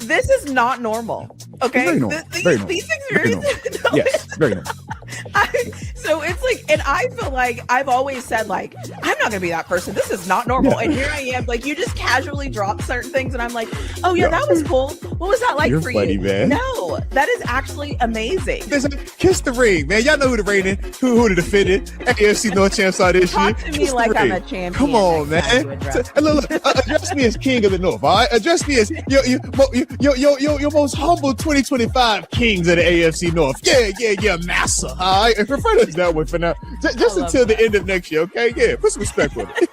This is not normal. Okay, very normal. Very normal. these things Very normal. Yes, very normal. So it's like, and I feel like I've always said, like, I'm not gonna be that person. This is not normal. And here I am, like, you just casually drop certain things, and I'm like, oh yeah, that was cool. What was that like You're for funny, you? man. No, that is actually amazing. Listen, kiss the ring, man. Y'all know who the reigning, who the defended AFC North champs are this year. Talk to me Kiss the like I'm ring. a champion. Come on, next time man. you address Look, address me as king of the North, all right? Address me as your most humble 2025 kings of the AFC North. Yeah, massa, all right? And refer to us that way for now. Just until the end of next year, okay? Yeah, put some respect with it.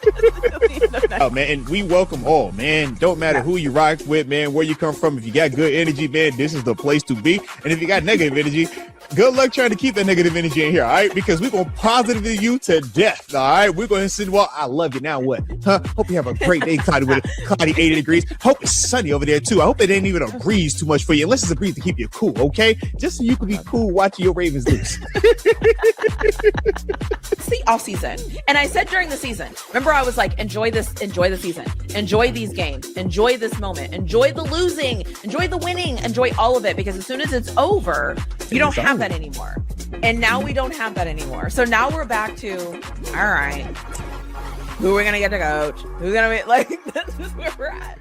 Oh, man, and we welcome all, man. Don't matter who you rock with, man, where you come from. If you got good energy, man, this is the place to be. And if you got negative energy, good luck trying to keep that negative energy in here, all right? Because we're going to positively you to death, all right? We're going to say, well, I love you. Now what? Huh? Hope you have a great day, cloudy 80 degrees. Hope it's sunny over there, too. I hope it ain't even a breeze too much for you, unless it's a breeze to keep you cool, okay? Just so you can be cool watching your Ravens lose. It's the off season. And I said during the season, remember I was like, enjoy the season, enjoy these games, enjoy this moment, enjoy the losing, enjoy the winning, enjoy all of it, because as soon as it's over, you don't have that anymore. And now we don't have that anymore. So now we're back to, all right, who are we going to get to coach? Who's going to be like, this is where we're at.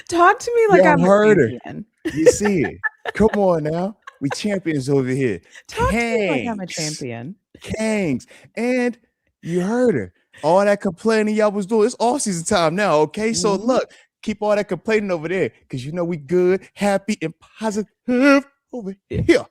Talk to me like I'm a champion. You see it. Come on now. We champions over here. Talk to me like I'm a champion. Kings. And you heard her. All that complaining y'all was doing. It's all season time now, okay? So look, keep all that complaining over there, because you know we good, happy, and positive over here.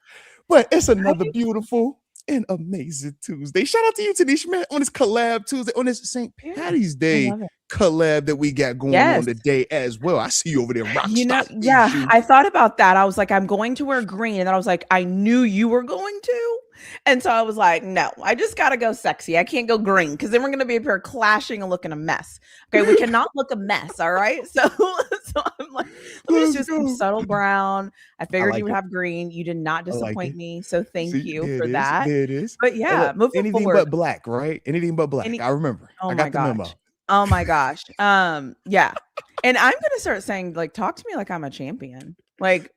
But it's another beautiful and amazing Tuesday. Shout out to you, TaNeisha, man, on this collab Tuesday, on this St. Patty's Day collab that we got going on today as well. I see you over there, rock. I thought about that. I was like, I'm going to wear green, and then I was like, I knew you were going to, and so I was like, no, I just gotta go sexy. I can't go green, because then we're gonna be up here clashing and looking a mess. Okay, we cannot look a mess. All right, so I'm like, let me just do some subtle brown. I figured you would have green. You did not disappoint me, so thank you for that. There it is. But yeah, moving anything forward, but black, right? Anything but black. I remember. Oh I got the memo. Oh my gosh. Yeah. And I'm gonna start saying, like, talk to me like I'm a champion. Like,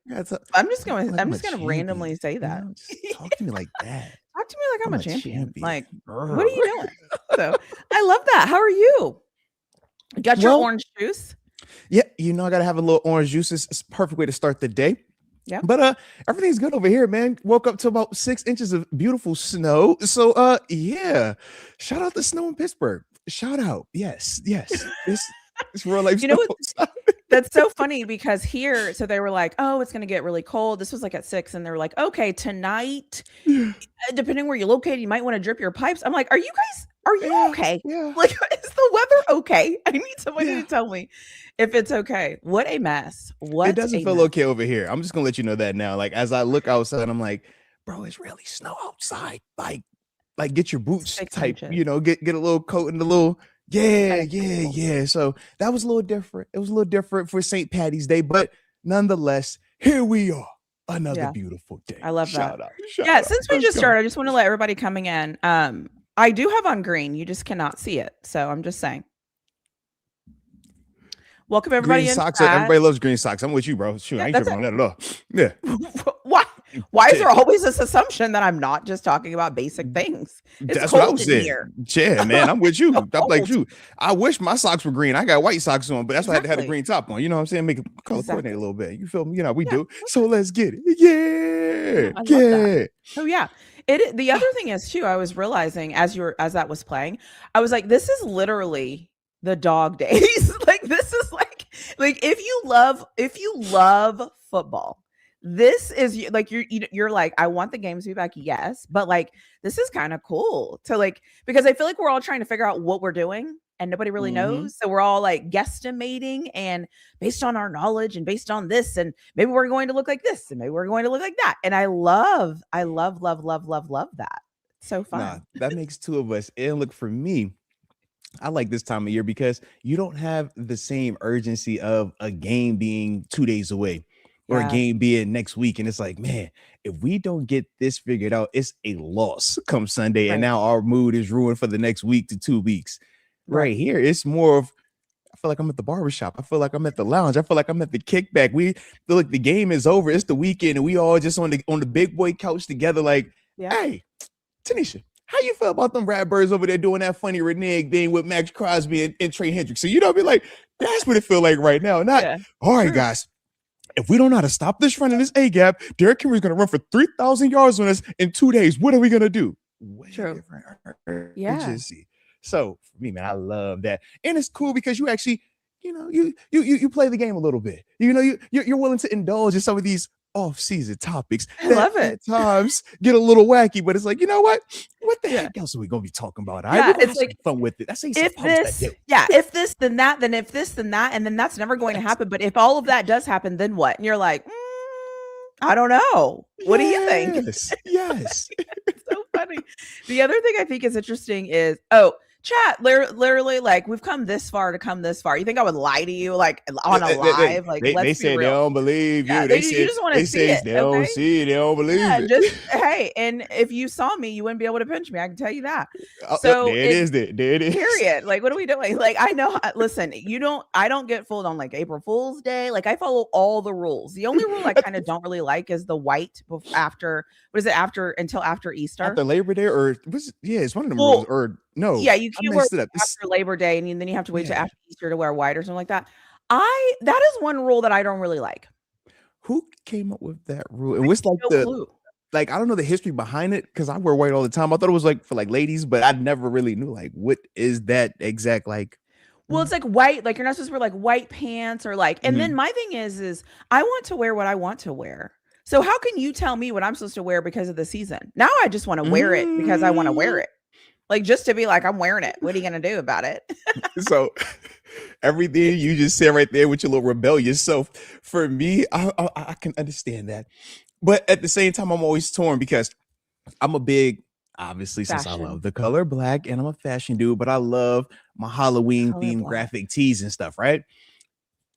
I'm just gonna randomly say that. Talk to me like that. Talk to me like I'm a champion. Like, what are you doing? So I love that. How are you? Got your orange juice? Yeah, I gotta have a little orange juice. It's a perfect way to start the day. Yeah, but everything's good over here, man. Woke up to about 6 inches of beautiful snow. So yeah, shout out the snow in Pittsburgh. Shout out. Yes. It's real life. You know what? That's so funny, because here, so they were like, oh, it's going to get really cold. This was like at 6, and they were like, okay, tonight, depending where you're located, you might want to drip your pipes. I'm like, are you okay? Yeah. Like, is the weather okay? I need somebody to tell me if it's okay. What a mess. It doesn't feel okay over here. I'm just going to let you know that now. Like, as I look outside, I'm like, bro, it's really snow outside. Like get your boots type, get a little coat and a little, yeah. So that was a little different. It was a little different for St. Patty's Day, but nonetheless, here we are. Another beautiful day. I love that. Shout out. Since we just started, I just want to let everybody coming in. I do have on green. You just cannot see it. So I'm just saying. Welcome everybody. Green socks. Everybody loves green socks. I'm with you, bro. Shoot, I ain't tripping on that at all. Yeah. Why is there always this assumption that I'm not just talking about basic things? That's what I was saying. Yeah, man, I'm with you. I'm like you. I wish my socks were green. I got white socks on, but that's why I had to have a green top on. You know what I'm saying? Make it color coordinate a little bit. You feel me? We do. So let's get it. Yeah. Oh yeah. The other thing is too, I was realizing as that was playing, I was like, this is literally the dog days. Like, this is like if you love football, this is like, you're like, I want the games to be back. Yes. But like, this is kind of cool to like, because I feel like we're all trying to figure out what we're doing and nobody really knows. So we're all like guesstimating, and based on our knowledge and based on this, and maybe we're going to look like this and maybe we're going to look like that. And I love that. So fun. Nah, that makes two of us. And look, for me, I like this time of year because you don't have the same urgency of a game being 2 days away or a game being next week. And it's like, man, if we don't get this figured out, it's a loss come Sunday. Right. And now our mood is ruined for the next week to 2 weeks. Right here, it's more of, I feel like I'm at the barbershop. I feel like I'm at the lounge. I feel like I'm at the kickback. We feel like the game is over. It's the weekend, and we all just on the big boy couch together. Like, Yeah. hey, TaNeisha, how you feel about them Ratbirds over there doing that funny renege thing with Max Crosby and Trey Hendrickson? You know, be like, that's what it feel like right now. Not all right, guys. If we don't know how to stop this run in this A gap, Derrick Henry's going to run for 3,000 yards on us in 2 days. What are we going to do? Way different urgency. So for me, man, I love that, and it's cool because you actually, you know, you play the game a little bit. You know, you're willing to indulge in some of these off-season topics. I love it. At times get a little wacky, but it's like, you know what? What the heck else are we gonna be talking about? It's like fun with it. That's if this, then that, then if this, then that, and then that's never going to happen. But if all of that does happen, then what? And you're like, I don't know. What do you think? Yes. It's so funny. The other thing I think is interesting is, chat, literally, like, we've come this far to come this far. You think I would lie to you, like, on a live? Like, they said they don't believe you. They said, you just want to see it. They don't see it. They don't believe it. Hey, and if you saw me, you wouldn't be able to pinch me. I can tell you that. So there it is. There it is. Period. Like, what are we doing? Like, I know. Listen, I don't get fooled on like April Fool's Day. Like, I follow all the rules. The only rule I kind of don't really like is the white after. What is it until after Easter? After Labor Day, or it's one of them rules. Or no, yeah, you can't wear it after Labor Day, and then you have to wait till after Easter to wear white or something like that. That is one rule that I don't really like. Who came up with that rule? And what's like I don't know the history behind it, because I wear white all the time. I thought it was like for like ladies, but I never really knew like what is that exact like. Well, it's like white, like you're not supposed to wear like white pants or like, and then my thing is I want to wear what I want to wear. So how can you tell me what I'm supposed to wear because of the season? Now I just want to wear it because I want to wear it. Like, just to be like, I'm wearing it. What are you going to do about it? So everything you just said right there with your little rebellious self, for me, I can understand that. But at the same time, I'm always torn because I'm a big, obviously, since I love the color black and I'm a fashion dude, but I love my Halloween themed graphic tees and stuff, right?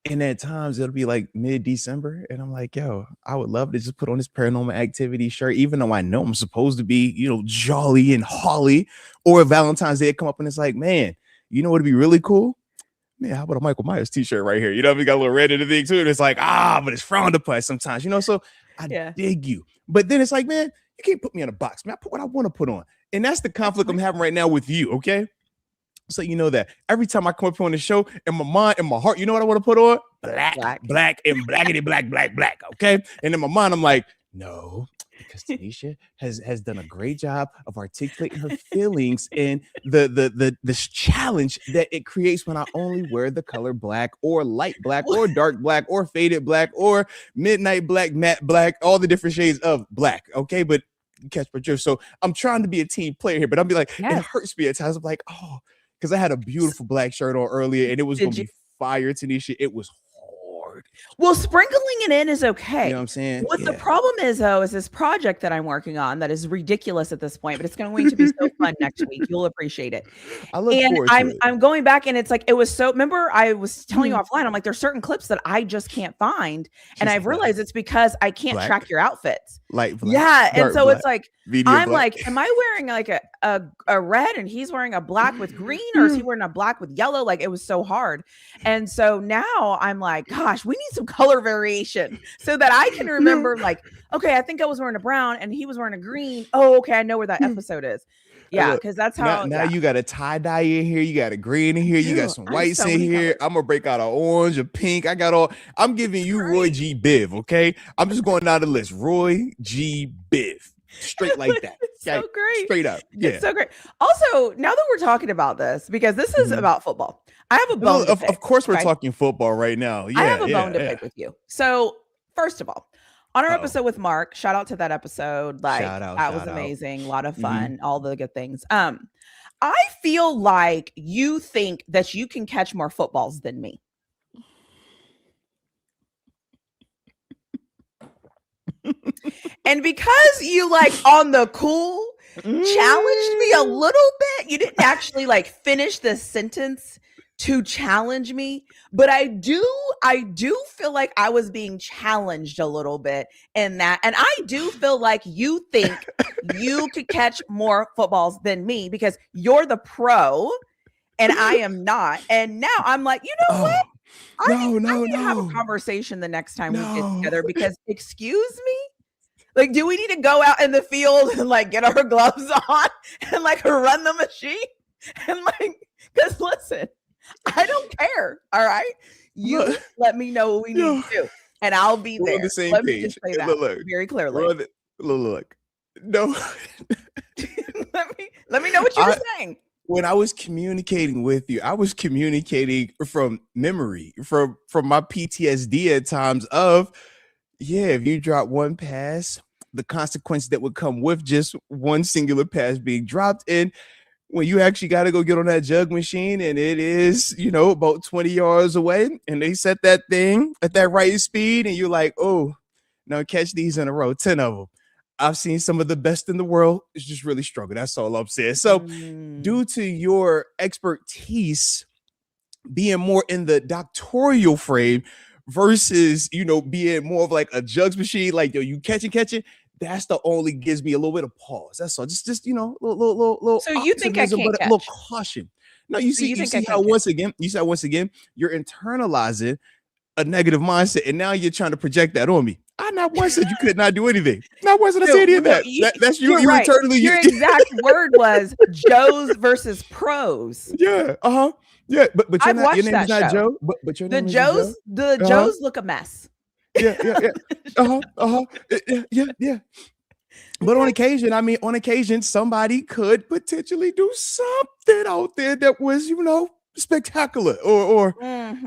And at times it'll be like mid-December, and I'm like, yo, I would love to just put on this Paranormal Activity shirt, even though I know I'm supposed to be, you know, jolly and holly. Or Valentine's Day come up and it's like, man, you know what would be really cool? Man, how about a Michael Myers t-shirt right here? You know, we got a little red in the thing too. And it's like, but it's frowned upon sometimes, you know. So I dig you. But then it's like, man, you can't put me in a box, man. I put what I want to put on. And that's the conflict I'm having right now with you, okay? So you know that every time I come up on the show, in my mind, in my heart, you know what I want to put on? Black, and blackity, black. Okay. And in my mind, I'm like, no, because TaNeisha has done a great job of articulating her feelings and the challenge that it creates when I only wear the color black or light black or dark black or faded black or midnight black, matte black, all the different shades of black. Okay. But you catch my drift. So I'm trying to be a team player here, but I'll be like, it hurts me at times. I'm like, because I had a beautiful black shirt on earlier and it was going to be fire, TaNeisha. It was hard. Well, sprinkling it in is okay. You know what I'm saying? What the problem is, though, is this project that I'm working on that is ridiculous at this point, but it's going to be so fun next week. You'll appreciate it. I look forward to it. I'm going back and it's like, it was so, remember I was telling you offline, I'm like, there's certain clips that I just can't find. And I've realized it's because I can't track your outfits. Light black. Yeah. And so it's like, I'm black. like, am I wearing like a red and he's wearing a black with green, or is he wearing a black with yellow? Like, it was so hard. And so now I'm like, gosh, we need some color variation so that I can remember like, okay, I think I was wearing a brown and he was wearing a green. Oh, okay. I know where that episode is. Yeah, because that's how now you got a tie-dye in here, you got a green in here, you got some whites in here. I'm gonna break out an orange, a pink. I'm giving you Roy G. Biv, okay? I'm just going down the list. Roy G. Biv. Straight like that. So great. Straight up. Yeah. It's so great. Also, now that we're talking about this, because this is about football, I have a bone to pick. Of course we're talking football right now. Yeah, I have a bone to pick with you. So, first of all, on our episode with Mark, shout out to that episode. Like, that was amazing. A lot of fun, all the good things. I feel like you think that you can catch more footballs than me. And because you like on the cool challenged me a little bit, you didn't actually like finish the sentence to challenge me, but I do feel like I was being challenged a little bit in that. And I do feel like you think you could catch more footballs than me because you're the pro and I am not. And now I'm like, you know what? Oh, no, I no, need to have a no, conversation the next time we get no. together because, excuse me, like, do we need to go out in the field and like get our gloves on and like run the machine? And like, because listen, I don't care. All right. You Look, let me know what we need yo, to do and I'll be we're on there. the same Let me just page. say Hey, that look, very we're clearly. on the, look. No, let me know what you were saying. when I was communicating with you, I was communicating from memory, from my PTSD at times of, yeah, if you drop one pass, the consequence that would come with just one singular pass being dropped. And when you actually got to go get on that jug machine and it is, about 20 yards away and they set that thing at that right speed and you're like, oh, now catch these in a row, 10 of them. I've seen some of the best in the world. It's just really struggle. That's all I'm saying. So due to your expertise being more in the doctorial frame versus, being more of like a jugs machine, like, yo, you catch it, that's the only gives me a little bit of pause. That's all. Just little So you think I optimism, can't but a little catch? caution. No, you So you think I see how can't catch? once again, you're internalizing a negative mindset, and now you're trying to project that on me. I not once said you could not do anything. Not once did I say any of No, that. That's you. you're You right. internally. Your exact word was Joe's versus pros. Yeah. Yeah. But I've your watched name is that not show. Joe. But your The name isn't Joe. Joes look a mess. Yeah. Yeah. But on occasion, somebody could potentially do something out there that was, spectacular or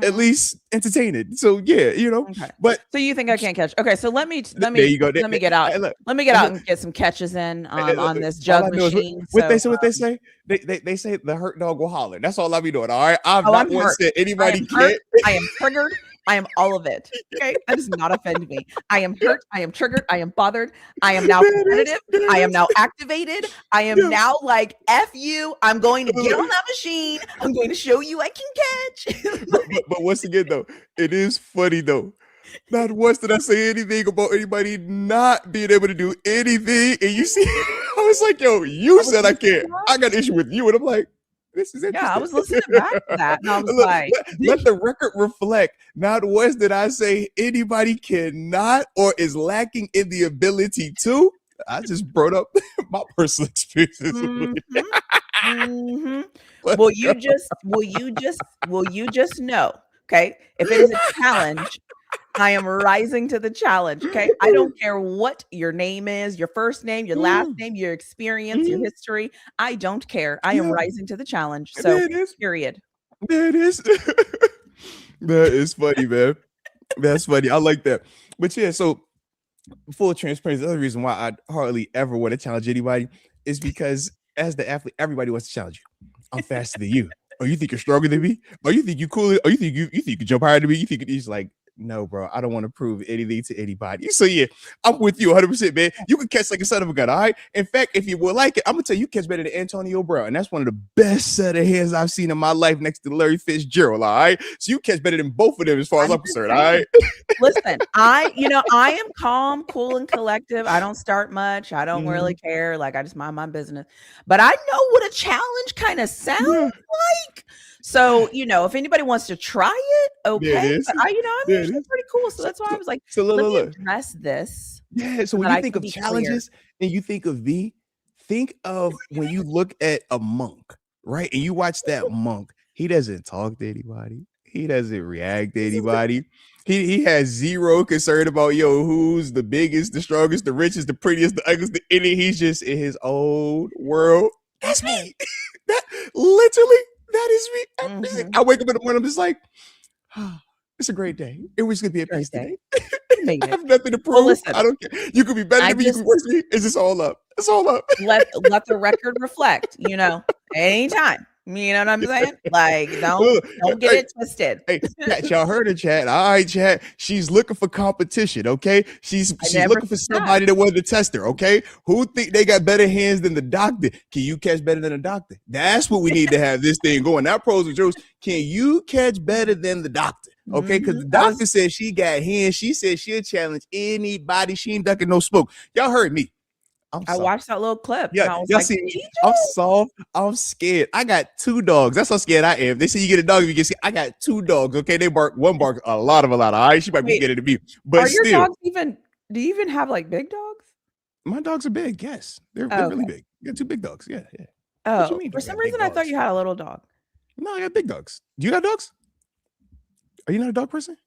at least entertaining. So yeah, Okay. But So you think I can't catch? Okay, so let me there you go. let me get out. Hey, look, Let me get out and get some catches in on this all jug I know is machine. what they So say. What they say? They say the hurt dog will holler. That's all I be doing. All right. I've not I'm once hurt. said I anybody am hurt. can't. I am triggered. I am all of it. Okay. That does not offend me. I am hurt. I am triggered. I am bothered. I am now There it is. competitive. There I it am is. now activated. I am Yeah. now like, F you. I'm going to get on Look. that machine. I'm going to show you I can catch. But once again, though, it is funny though. Not once did I say anything about anybody not being able to do anything. And you see, I was like, yo, you I was said I listening can't. back. I got an issue with you. And I'm like, this is Yeah, I interesting. was listening back to that. And I was Look, like, let the record reflect. Not once did I say anybody cannot or is lacking in the ability to. I just brought up my personal experiences. mm-hmm, mm-hmm. Let's Will go. you just know, okay? If it is a challenge, I am rising to the challenge, okay? I don't care what your name is, your first name, your last Mm, name, your experience, your mm, history. I don't care. I am yeah, rising to the challenge. So, there it is. period. There it is. That is funny, man. That's funny. I like that. But yeah, so full transparency, the other reason why I hardly ever want to challenge anybody is because as the athlete, everybody wants to challenge you. I'm faster than you. Oh, you think you're stronger than me? Oh, you think you cooler? Oh, you think you think you can jump higher than me? You think he's like, no, bro, I don't want to prove anything to anybody. So yeah, I'm with you 100%, man. You can catch like a son of a gun, all right? In fact, if you would like it, I'm gonna tell you, you catch better than Antonio Brown. And that's one of the best set of hands I've seen in my life next to Larry Fitzgerald, all right? So you catch better than both of them as far as I'm I'm just concerned, all saying. right? Listen, I am calm, cool, and collective. I don't start much. I don't really Mhm. care. Like, I just mind my business. But I know what a challenge kind of sounds Yeah, like. So, if anybody wants to try it, there it okay. is. But I'm There it usually is. pretty cool. So So, that's why I was like, look, let look, me look. address this Yeah. So so when that you I think can of be clear. challenges and you think of think of when you look at a monk, right? And you watch that monk, he doesn't talk to anybody, he doesn't react to This is the anybody. He has zero concern about who's the biggest, the strongest, the richest, the prettiest, the ugliest, the any. He's just in his own world. That's okay. me. That literally, that is me. Every Mm-hmm. I wake up in the morning, I'm just like, "Ah, it's a great day. It was gonna be a Great peace day. today. You made I it. have nothing to Well, prove. listen, I don't care. You could be better I than me. You just can be worse than me. It's just all up. It's all up. let the record reflect, anytime. You know what I'm saying? Like, don't get Hey, it twisted. hey, chat, y'all heard her, chat. All right, chat. She's looking for competition, okay? She's I she's never looking for said that. somebody that wanted to test her, okay? Who think they got better hands than the doctor? Can you catch better than the doctor? That's what we need to have this thing going. Not pros and jokes. Can you catch better than the doctor? Okay, because Mhm. the I was doctor said she got hands. She said she'll challenge anybody. She ain't ducking no smoke. Y'all heard me. I'm I sorry. watched that little clip Yeah, and I was y'all like, see me. I'm "TaNeisha?" soft. I'm scared. I got 2 dogs. That's how scared I am. They say you get a dog if you get scared. I got 2 dogs. Okay, they bark. One bark a lot. All right, she might be Wait, scared of me, but are your still, dogs even do you even have, like, big dogs? my dogs are big. Yes, they're Oh, really okay. big. You got 2 big dogs. Yeah, yeah. What you Oh, mean? for I some got big reason, I thought dogs. you had a little dog. No, I got big dogs. Do you got dogs? Are you not a dog person?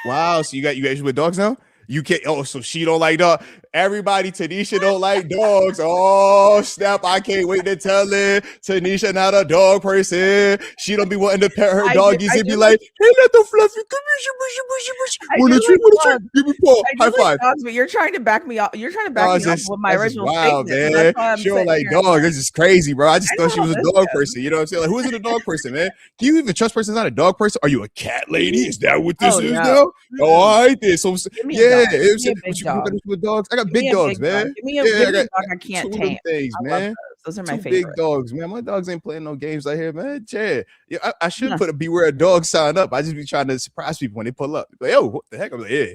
Wow, so you got issues with dogs now? You can't. Oh, so she don't like dog. Everybody, TaNeisha don't like dogs. Oh snap! I can't wait to tell her TaNeisha not a dog person. She don't be wanting to pet her doggies I and do be like like, "Hey, little fluffy, come here, bushy, bushy, bushy. I Want do a treat? like Want a treat? dogs. Give me paw. I do High like five." dogs, but you're trying to back me up. You're trying to back No, me up with my that's just original wild, statement. So that's man. why I'm She don't sitting like here and dogs. like, That's just crazy, bro. I just I thought know she how was a this dog goes. person. You know what I'm saying? Like, who isn't a dog person, man? Do you even trust person not a dog person? Are you a cat lady? Is that what this Oh, is no. now? Oh, Mm-mm. all right then. So Give me a yeah, dog. Give me a what big you got dog. with dogs? I got Give me big a dogs, big dog. man. Give me Yeah, I a got dog I 2 can't of them tame. things, I love man. those. Those are my 2 big favorite. dogs, man. My dogs ain't playing no games out here, man. Yeah, yeah. I should Huh. put a beware of dog sign up. I just be trying to surprise people when they pull up. Like, yo, what the heck? I'm like, yeah.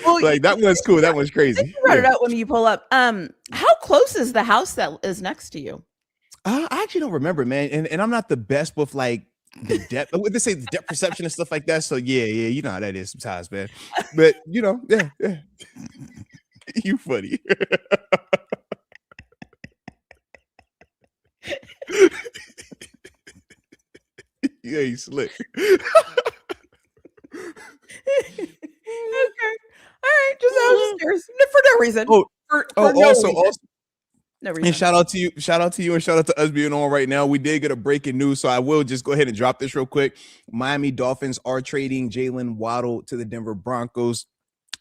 Well, Like that one's cool. That one's since crazy. you brought Yeah. it up when you pull up, how close is the house that is next to you? I actually don't remember, man. And I'm not the best with like the depth. What they say, the depth perception and stuff like that. So yeah, you know how that is sometimes, man. But you know, yeah. You funny. Yeah, you slick. Okay. All right. Just I was just curious. For no reason. Oh, For no also, reason. No and reason. shout out to you, and shout out to us being on right now. We did get a breaking news, so I will just go ahead and drop this real quick. Miami Dolphins are trading Jalen Waddle to the Denver Broncos.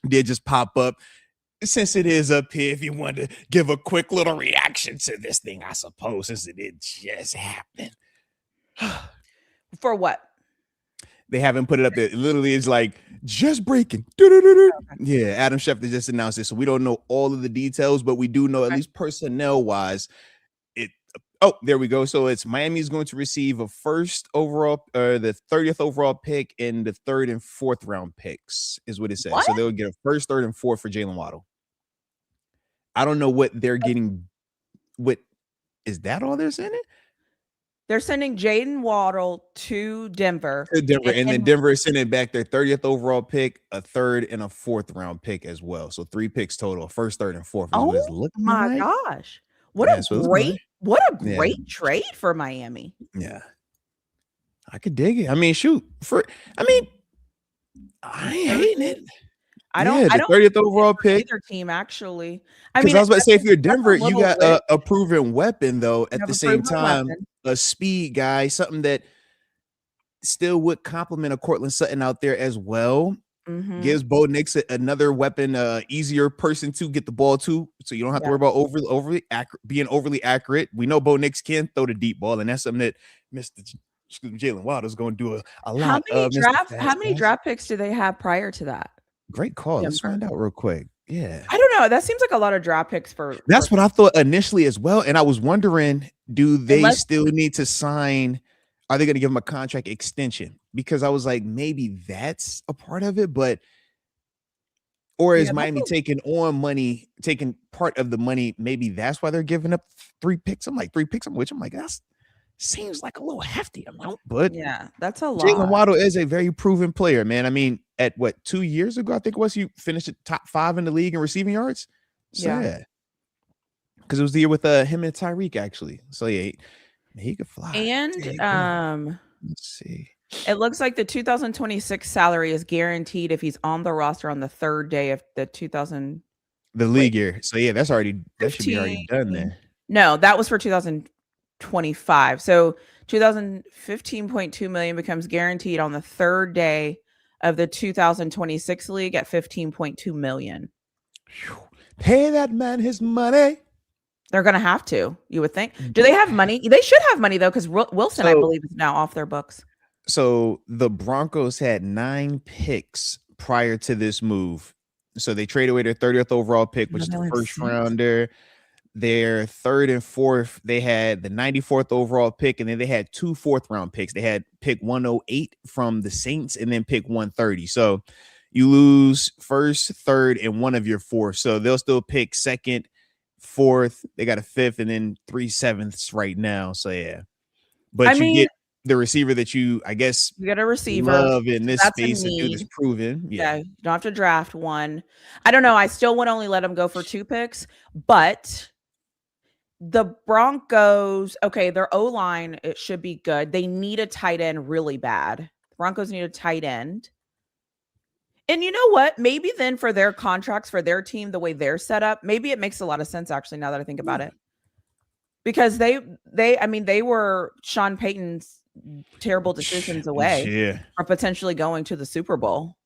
Did just pop up. Since it is up here, if you want to give a quick little reaction to this thing, I suppose, since it did just happen. For what? They haven't put it up there. It literally is like just breaking. Okay. Yeah, Adam Schefter just announced it. So we don't know all of the details, but we do know, at least personnel wise, it. Oh, there we go. So it's Miami is going to receive a first overall, the 30th overall pick, and the 3rd and 4th round picks, is what it says. What? So they'll get a first, 3rd, and 4th for Jalen Waddle. I don't know what they're getting. What is that? All they're sending? They're sending Jaden Waddle to Denver. To Denver, and then Denver is sending back their 30th overall pick, a 3rd, and a 4th round pick as well. So 3 picks total, first, 3rd, and 4th is what it's looking my like. gosh. What Yeah, a great trade for Miami. Yeah. I could dig it. I mean, shoot. I ain't hating it. I don't the 30th overall pick. Either team, actually. I mean, was about to say, if you're Denver, you little got a proven weapon, though, at the same proven time, weapon. a speed guy, something that still would complement a Cortland Sutton out there as well. Mhm. Gives Bo Nix another weapon, easier person to get the ball to, so you don't have to worry about being overly accurate. We know Bo Nix can throw the deep ball, and that's something that Jalen Waddle is going to do a lot of. How many draft picks do they have prior to that? Great call. Let's find out real quick. Yeah, I don't know. That seems like a lot of draft picks for. That's what I thought initially as well, and I was wondering, do they still need to sign? Are they going to give him a contract extension? Because I was like, maybe that's a part of it, or is Miami taking part of the money? Maybe that's why they're giving up 3 picks. I'm like, 3 picks, which I'm like, that seems like a little hefty amount, but yeah, that's a lot. Jalen Waddle is a very proven player, man. I mean, at 2 years ago, I think it was, you finished at top 5 in the league in receiving yards. So yeah, because it was the year with him and Tyreek, actually. So yeah, he could fly. And let's see. It looks like the 2026 salary is guaranteed if he's on the roster on the 3rd day of the league year. So yeah, that should be already done there. No, that was for 2025. So 2015.2 million becomes guaranteed on the 3rd day of the 2026 league at 15.2 million. Pay that man his money. They're going to have to, you would think. Do they have money? They should have money, though, because Wilson, I believe, is now off their books. So the Broncos had 9 picks prior to this move. So they traded away their 30th overall pick, which is the first rounder. Their 3rd and 4th, they had the 94th overall pick, and then they had 2 4th round picks. They had pick 108 from the Saints and then pick 130. So You lose first, third, and one of your fourth. So they'll still pick second, fourth. They got a fifth, and then 3/7 right now. So yeah, I but you mean, get the receiver that you, I guess, you get a receiver, love in so this that's a space to do this need. proven. Yeah, Yeah. you don't have to draft one. I don't know. I still would only let them go for 2 picks, but the Broncos, okay, their O-line, it should be good. They need a tight end really bad. The Broncos need a tight end. And you know what? Maybe then for their contracts, for their team, the way they're set up, maybe it makes a lot of sense actually now that I think about it. Because I mean, they were Sean Payton's terrible decisions away Yeah. from potentially going to the Super Bowl.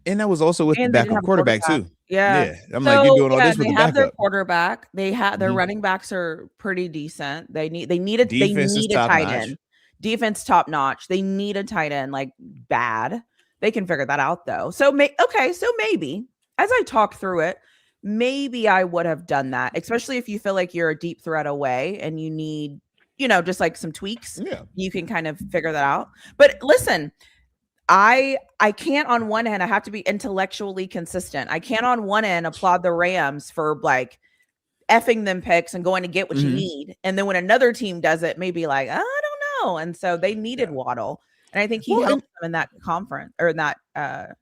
And that was also with the And they didn't backup have a quarterback quarterback. too. Yeah. Yeah. I'm like, you're So, doing all yeah, this with they the have their backup. quarterback. They have their Mhm. running backs are pretty decent. They need Defense is a top tight notch. end. Defense top notch. They need a tight end like bad. They can figure that out though. So so maybe as I talk through it, maybe I would have done that, especially if you feel like you're a deep threat away and you need, just like some tweaks. Yeah. You can kind of figure that out. But listen, I can't on one hand, I have to be intellectually consistent. I can't on one end applaud the Rams for like effing them picks and going to get what you Mhm. need. And then when another team does it, maybe like, I don't know. And so they needed Yeah. Waddle. And I think he Well, helped and them in that conference or in that yeah,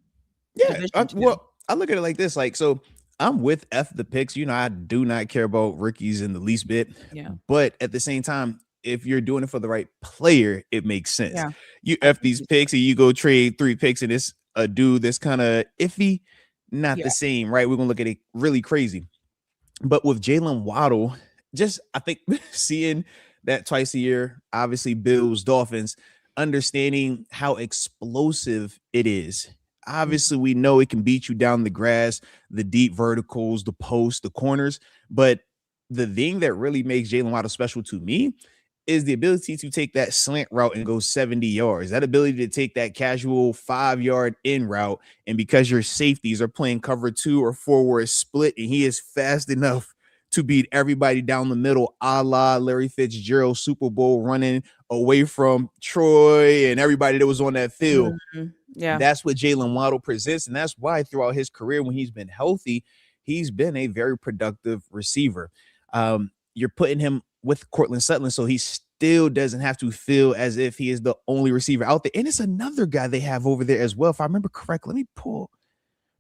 position too. well, I look at it like this, like, so I'm with F the picks. I do not care about rookies in the least bit, Yeah. but at the same time, if you're doing it for the right player, it makes sense. Yeah. You I F think these picks and you go trade 3 picks and it's a dude that's kind of iffy, not yeah. the same, right? We're gonna look at it really crazy. But with Jalen Waddle, just I think seeing that twice a year, obviously Bills, Dolphins, understanding how explosive it is. Mm. Obviously, we know it can beat you down the grass, the deep verticals, the post, the corners. But the thing that really makes Jalen Waddle special to me is the ability to take that slant route and go 70 yards, that ability to take that casual 5-yard in route. And because your safeties are playing cover 2 or 4 where it's split and he is fast enough to beat everybody down the middle, a la Larry Fitzgerald Super Bowl running away from Troy and everybody that was on that field. Yeah. That's what Jalen Waddle presents. And that's why throughout his career, when he's been healthy, he's been a very productive receiver. You're putting him with Cortland Sutton, so he still doesn't have to feel as if he is the only receiver out there. And it's another guy they have over there as well. If I remember correctly, let me pull.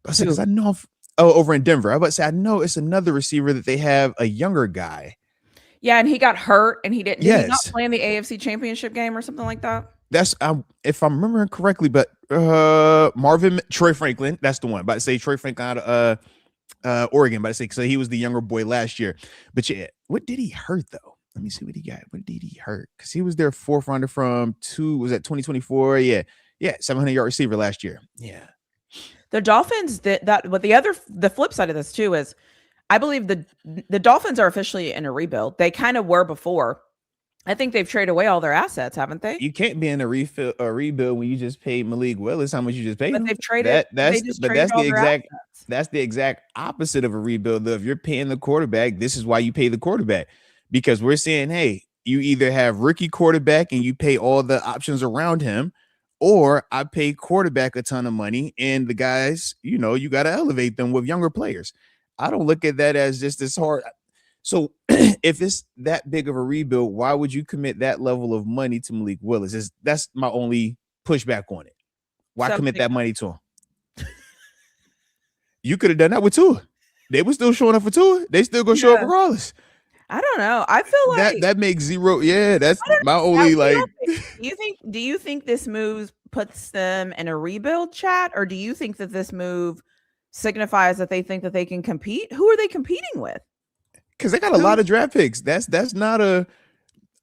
Because I know over in Denver. I was about to say, I know it's another receiver that they have, a younger guy. Yeah, and he got hurt and he did he not Yes. play in the AFC Championship game or something like that? That's if I'm remembering correctly, but Troy Franklin, that's the one. About to say Troy Franklin out of Oregon, about to say, so he was the younger boy last year. But yeah, what did he hurt though? Let me see what he got. What did he hurt? Because he was their 4th rounder from was that 2024? Yeah, 700-yard receiver last year. Yeah. The Dolphins but the flip side of this too is I believe the Dolphins are officially in a rebuild. They kind of were before. I think they've traded away all their assets, haven't they? You can't be in a rebuild when you just paid Malik Willis how much you just paid But him. they've traded. That's the exact opposite of a rebuild. If you're paying the quarterback, this is why you pay the quarterback, because we're saying, hey, you either have rookie quarterback and you pay all the options around him, or I pay quarterback a ton of money and the guys, you got to elevate them with younger players. I don't look at that as just as hard. So if it's that big of a rebuild, why would you commit that level of money to Malik Willis? That's my only pushback on it. Why commit that money to him? You could have done that with Tua. They were still showing up for Tua. They still gonna show up regardless. I don't know. I feel like that makes zero. Yeah, that's my only like. Do you think this move puts them in a rebuild chat, or do you think that this move signifies that they think that they can compete? Who are they competing with? Because they got a lot of draft picks. That's not a.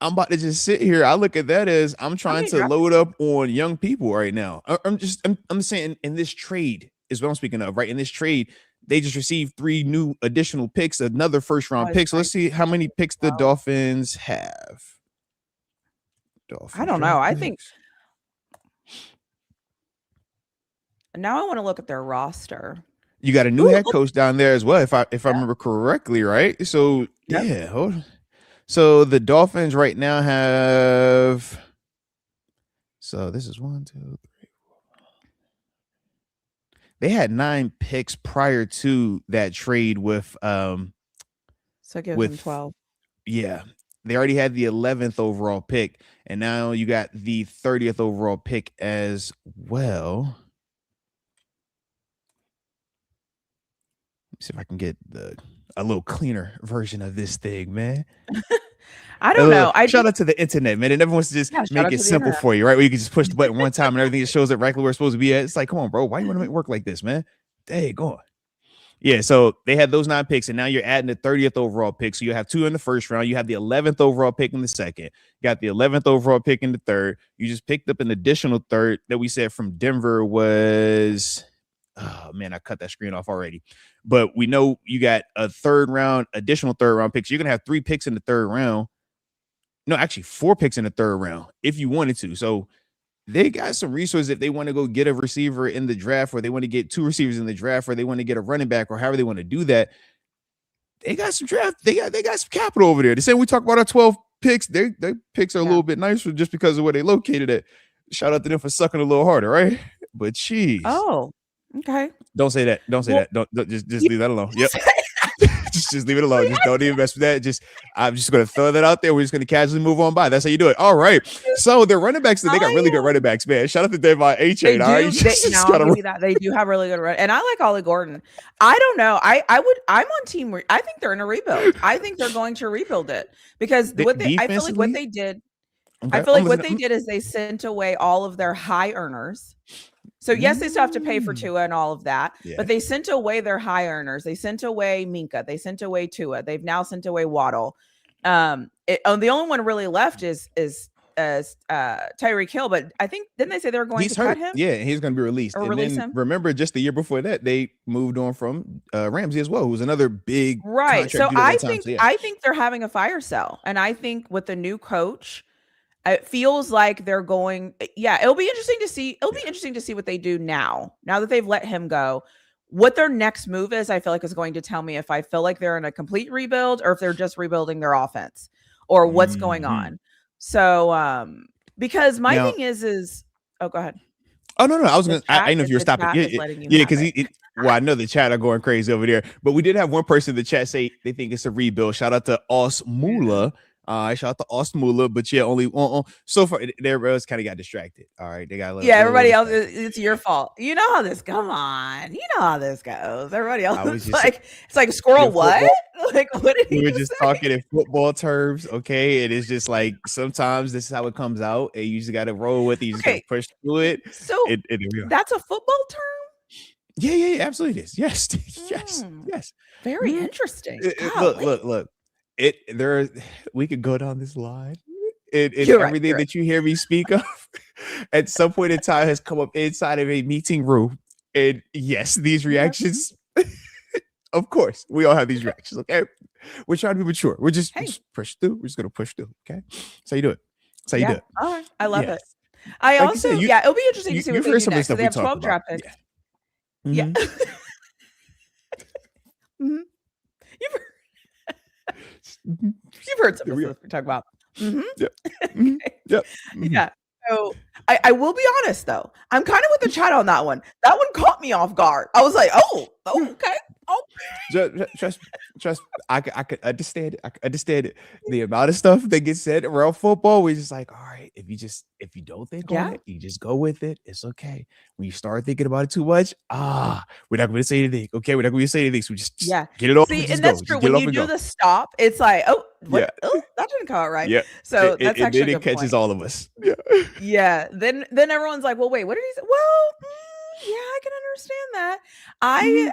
I'm about to just sit here. I look at that as I'm trying to load up on young people right now. I'm saying in this trade is what I'm speaking of, right? In this trade, they just received 3 new additional picks, another 1st-round pick. So let's see how many picks the Dolphins have. I don't know. I think now I want to look at their roster. You got a new head coach down there as well, if I remember correctly, right? So yeah, hold on. So the Dolphins right now have. So this is 1, 2, 3, 4. they had 9 picks prior to that trade with So it gives them 12. yeah. They already had the 11th overall pick, and now you got the 30th overall pick as well. Let me see if I can get a little cleaner version of this thing, man. I don't know. Shout out to the internet, man. It never wants to just make it simple for you, right? Where you can just push the button one time and everything just shows up right where it's supposed to be at. It's like, come on, bro. Why you want to make it work like this, man? Dang, go on. Yeah, so they had those 9 picks, and now you're adding the 30th overall pick. So you have 2 in the first round. You have the 11th overall pick in the second. You got the 11th overall pick in the third. You just picked up an additional third that we said from Denver was, oh man, I cut that screen off already. But we know you got a additional third round pick. So you're gonna have 3 picks in the third round. No, actually 4 picks in the third round if you wanted to. So they got some resources if they want to go get a receiver in the draft, or they want to get 2 receivers in the draft, or they want to get a running back, or however they want to do that. They got some draft. They got some capital over there. The same we talk about our 12 picks. Their picks are a little bit nicer just because of where they located at. Shout out to them for sucking a little harder, right? But geez. Oh, okay. Don't say that. Don't say that. Don't just leave that alone. Yep. just leave it alone. Just don't even mess with that. I'm just going to throw that out there. We're just going to casually move on by. That's how you do it. All right. So their running backs, they got really good running backs, man. Shout out to them by A-Chain. All right. They do have really good run. And I like Ollie Gordon. I don't know. I'm on team. I think they're in a rebuild. I think they're going to rebuild it because I feel like what they did. Okay. I feel like what they did is they sent away all of their high earners. So yes, they still have to pay for Tua and all of that, but they sent away their high earners. They sent away Minka. They sent away Tua. They've now sent away Waddle. The only one really left is Tyreek Hill, but I think didn't they say they were going to cut him? Yeah, he's going to be released. Or release him. Remember, just the year before that, they moved on from Ramsey as well, who's another big So I think they're having a fire sale, and I think with the new coach. It feels like they're going. Yeah, it'll be interesting to see. It'll be interesting to see what they do now. Now that they've let him go, what their next move is, I feel like is going to tell me if I feel like they're in a complete rebuild or if they're just rebuilding their offense or what's going on. So, because my thing is, oh, go ahead. Oh no, I was gonna. I know if you're stopping. Yeah, because well, I know the chat are going crazy over there, but we did have one person in the chat say they think it's a rebuild. Shout out to Os Mula. Shout out to Ostmula, but yeah, only so far everybody else kind of got distracted. All right, they got everybody else. It's your fault. You know how this. Come on, you know how this goes. Everybody else is like it's like squirrel. What? Like what? Did we were just talking in football terms, okay? It is just like sometimes this is how it comes out, and you just got to roll with it. You just got to push through it. So that's a football term. Yeah, absolutely it is. Yes, yes. Very interesting. Look. We could go down this line. Everything that you hear me speak of at some point in time has come up inside of a meeting room. And yes, these reactions, of course, we all have these reactions. Okay, we're trying to be mature. We're just push through. We're just gonna push through. Okay, so you do it. So you do it. All right, I love it. I like also, it'll be interesting to see what they do next. So they have 12 draft picks. Yeah. You've heard some of the stuff we talk about. Yeah. So I will be honest though. I'm kind of with the chat on that one. That one caught me off guard. I was like, oh, okay. Oh. Just I could understand it. I could understand it. The amount of stuff that gets said around football, we're just like, all right, if you don't think on it, you just go with it. It's okay. When you start thinking about it too much, we're not going to say anything. Okay, we're not going to say anything. So just get it off. See, and that's true. When you do the stop, it's like, oh, that didn't come out right. Yeah. So that's actually it catches all of us. Yeah. Yeah. Then everyone's like, well, wait, what did he say? Well. Yeah, I can understand that.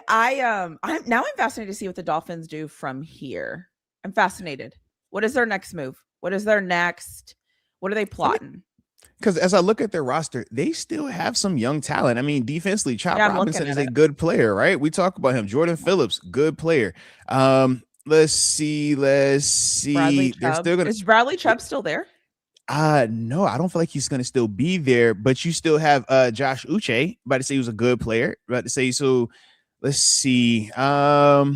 I'm fascinated to see what the Dolphins do from here. I'm fascinated. What is their next move? What are they plotting? Because as I look at their roster, they still have some young talent. I mean, defensively, Chop Robinson is a good player, right? We talk about him. Jordan Phillips, good player. Let's see. Bradley Chubb. Is Bradley Chubb still there? No, I don't feel like he's going to still be there, but you still have Josh Uche. About to say he was a good player. About to say, so let's see. We're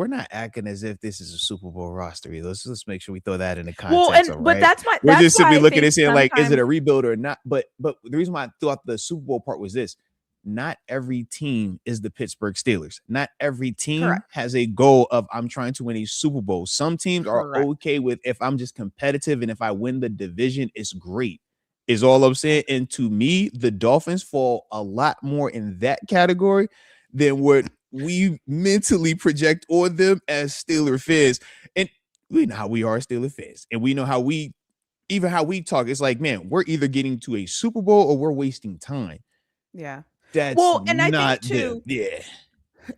not acting as if this is a Super Bowl roster either. Let's make sure we throw that in the context. Well, but we're just simply looking and saying, like, is it a rebuild or not? But the reason why I threw out the Super Bowl part was this. not every team is the Pittsburgh Steelers. Not every team Correct. has a goal of I'm trying to win a Super Bowl. Some teams are Correct. okay with if I'm just competitive and if I win the division, it's great. Is all I'm saying. And to me, the Dolphins fall a lot more in that category than what we mentally project on them as Steeler fans. And we know how we are Steeler fans, and we know how we talk. It's like, man, we're either getting to a Super Bowl or we're wasting time. Yeah. That's Well, and I think not them. too, Yeah.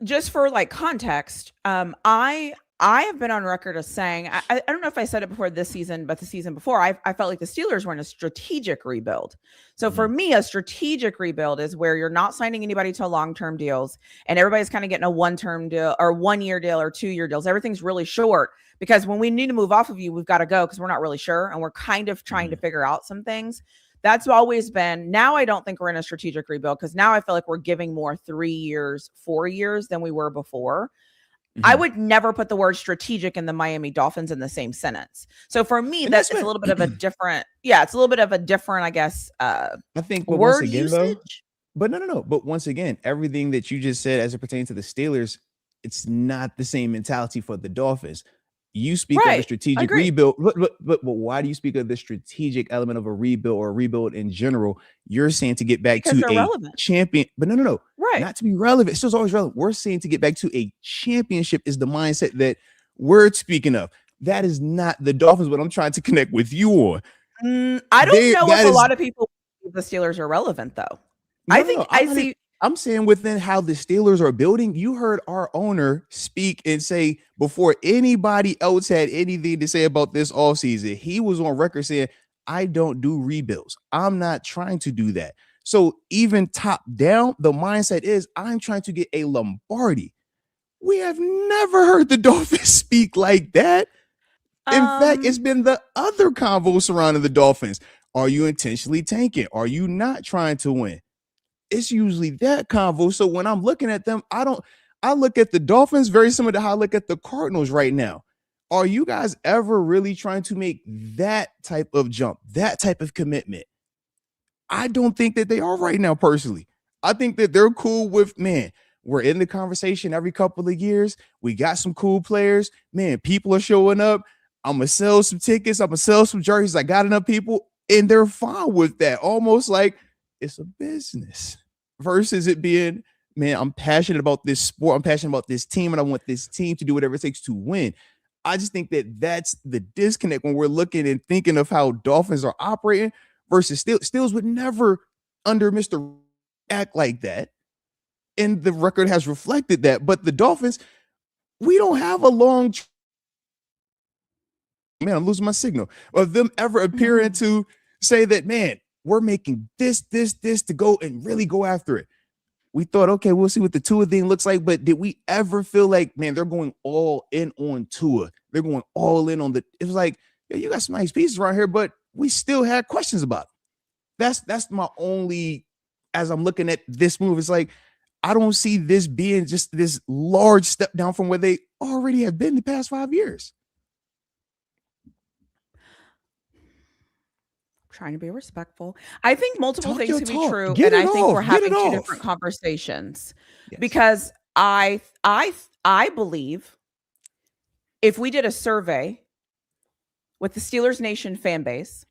just for like context, I have been on record as saying I don't know if I said it before this season, but the season before, I felt like the Steelers were in a strategic rebuild. So for me, a strategic rebuild is where you're not signing anybody to long-term deals, and everybody's kind of getting a one-term deal or 1-year deal or 2-year deals. Everything's really short because when we need to move off of you, we've got to go because we're not really sure and we're kind of trying to figure out some things. That's always been. Now I don't think we're in a strategic rebuild because now I feel like we're giving more 3 years, 4 years than we were before. I would never put the word strategic and the Miami Dolphins in the same sentence. So for me, And that's that's it's a what little bit of a different, it's a little bit of a different, I guess, I think. But once word again, though, usage. but no. But once again, everything that you just said as it pertains to the Steelers, it's not the same mentality for the Dolphins. You speak of a Right. I strategic agree. rebuild, but why do you speak of the strategic element of a rebuild or a rebuild in general? You're saying to get back Because to they're a relevant. champion, but no, Right. not to be relevant. It's still always relevant. We're saying to get back to a championship is the mindset that we're speaking of. That is not the Dolphins. What I'm trying to connect with you on. I don't know if That a is lot of people believe the Steelers are relevant, though. I think no. I see. I'm saying within how the Steelers are building, you heard our owner speak and say before anybody else had anything to say about this offseason, he was on record saying, I don't do rebuilds. I'm not trying to do that. So even top down, the mindset is I'm trying to get a Lombardi. We have never heard the Dolphins speak like that. In fact, it's been the other convo surrounding the Dolphins. Are you intentionally tanking? Are you not trying to win? It's usually that convo. So when I'm looking at them, I look at the Dolphins very similar to how I look at the Cardinals right now. Are you guys ever really trying to make that type of jump, that type of commitment? I don't think that they are right now, personally. I think that they're cool with, man, we're in the conversation every couple of years. We got some cool players. Man, people are showing up. I'm going to sell some tickets. I'm going to sell some jerseys. I got enough people. And they're fine with that. Almost like it's a business versus it being, man, I'm passionate about this sport. I'm passionate about this team, and I want this team to do whatever it takes to win. I just think that that's the disconnect when we're looking and thinking of how Dolphins are operating versus Steelers would never under Mr. act like that. And the record has reflected that. But the Dolphins, we don't have a long man, I'm losing my signal of them ever appearing to say that, man, we're making this to go and really go after it. We thought, okay, we'll see what the Tua thing looks like. But did we ever feel like, man, they're going all in on Tua? They're going all in on it was like, yeah, you got some nice pieces around here, but we still had questions about it. That's my only, as I'm looking at this move, it's like, I don't see this being just this large step down from where they already have been the past 5 years. Trying to be respectful. I think multiple things can be true, Get and it I think off. we're Get having it two off. different conversations Yes. because I believe if we did a survey with the Steelers Nation fan base,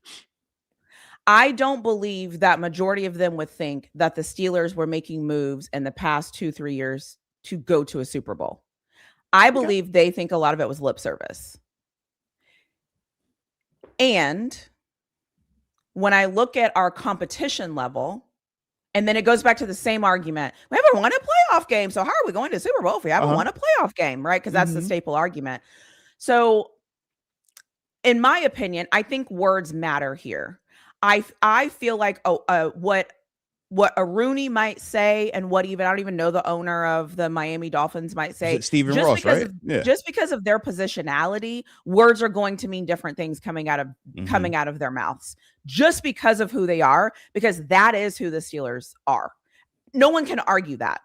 I don't believe that majority of them would think that the Steelers were making moves in the past 2-3 years to go to a Super Bowl. I believe they think a lot of it was lip service. And when I look at our competition level, and then it goes back to the same argument. We haven't won a playoff game, so how are we going to Super Bowl if we haven't won a playoff game, right? Because that's the staple argument. So in my opinion, I think words matter here. I feel like what a Rooney might say and what even I don't even know the owner of the Miami Dolphins might say. Stephen Ross, right? Just because of their positionality, words are going to mean different things coming out of their mouths. Just because of who they are, because that is who the Steelers are. No one can argue that.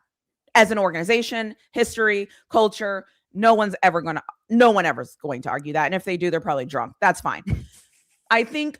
As an organization, history, culture, no one ever is going to argue that. And if they do, they're probably drunk. That's fine. I think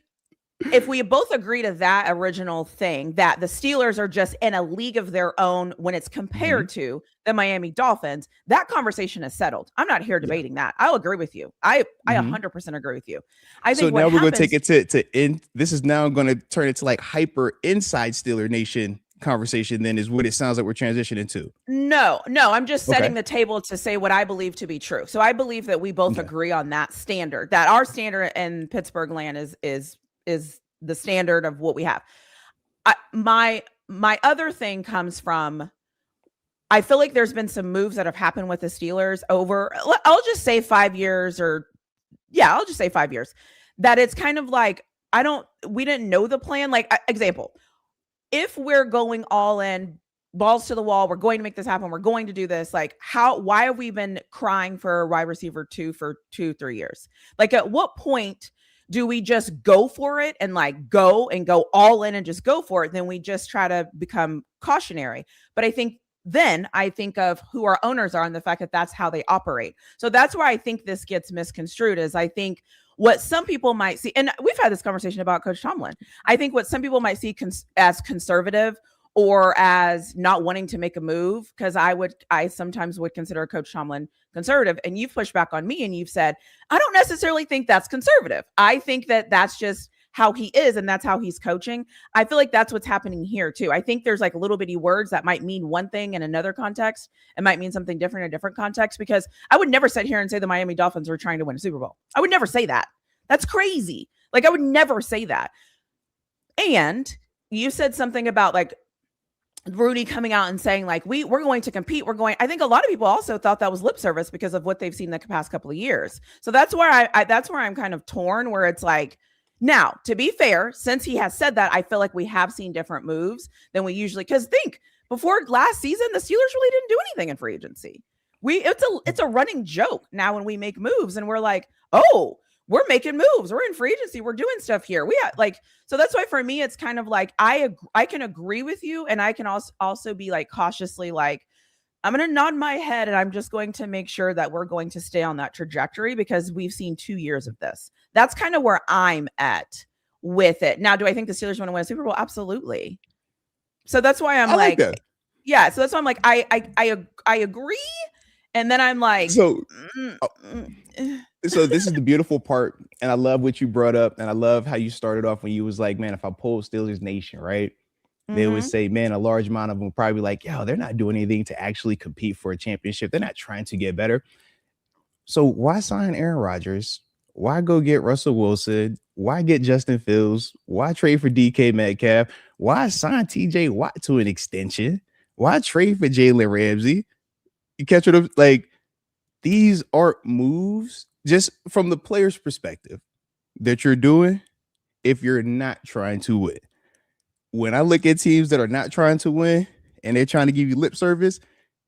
if we both agree to that original thing, that the Steelers are just in a league of their own when it's compared to the Miami Dolphins, that conversation is settled. I'm not here Yeah. debating that. I'll agree with you. I 100% agree with you. I So think what now we're going to happens, take it to in. This is now going to turn into like hyper inside Steeler Nation conversation. Then is what it sounds like we're transitioning to. no, I'm just setting Okay. the table to say what I believe to be true. So I believe that we both Okay. agree on that standard, that our standard in Pittsburgh land is the standard of what we have. My other thing comes from, I feel like there's been some moves that have happened with the Steelers over, I'll just say 5 years, or I'll just say 5 years, that it's kind of like, we didn't know the plan. Like, example, if we're going all in, balls to the wall, we're going to make this happen, we're going to do this, like, why have we been crying for a wide receiver 2 for 2-3 years? Like, at what point do we just go for it and like go all in and just go for it? Then we just try to become cautionary. But I think of who our owners are and the fact that that's how they operate. So that's where I think this gets misconstrued, is I think what some people might see, and we've had this conversation about Coach Tomlin, I think what some people might see as conservative or as not wanting to make a move, because I sometimes would consider Coach Tomlin conservative, and you've pushed back on me and you've said, I don't necessarily think that's conservative. I think that that's just how he is and that's how he's coaching. I feel like that's what's happening here too. I think there's like little bitty words that might mean one thing in another context and might mean something different in a different context, because I would never sit here and say the Miami Dolphins were trying to win a Super Bowl. I would never say that. That's crazy. Like, I would never say that. And you said something about like Rudy coming out and saying like, we're going to compete. I think a lot of people also thought that was lip service because of what they've seen the past couple of years. So that's where that's where I'm kind of torn, where it's like, now, to be fair, since he has said that, I feel like we have seen different moves than we usually, because think, before last season, the Steelers really didn't do anything in free agency. It's a running joke now when we make moves and we're like, oh, we're making moves. We're in free agency. We're doing stuff here. So that's why for me, it's kind of like, I can agree with you. And I can also be like cautiously like, I'm going to nod my head and I'm just going to make sure that we're going to stay on that trajectory, because we've seen 2 years of this. That's kind of where I'm at with it. Now, do I think the Steelers want to win a Super Bowl? Absolutely. So that's why I'm like yeah. So that's why I'm like, I agree. And then I'm like, so this is the beautiful part. And I love what you brought up. And I love how you started off when you was like, man, if I poll Steelers Nation, right? They would say, man, a large amount of them would probably be like, yo, they're not doing anything to actually compete for a championship. They're not trying to get better. So why sign Aaron Rodgers? Why go get Russell Wilson? Why get Justin Fields? Why trade for DK Metcalf? Why sign TJ Watt to an extension? Why trade for Jalen Ramsey? You catch what? Like, these aren't moves just from the player's perspective that you're doing if you're not trying to win. When I look at teams that are not trying to win and they're trying to give you lip service,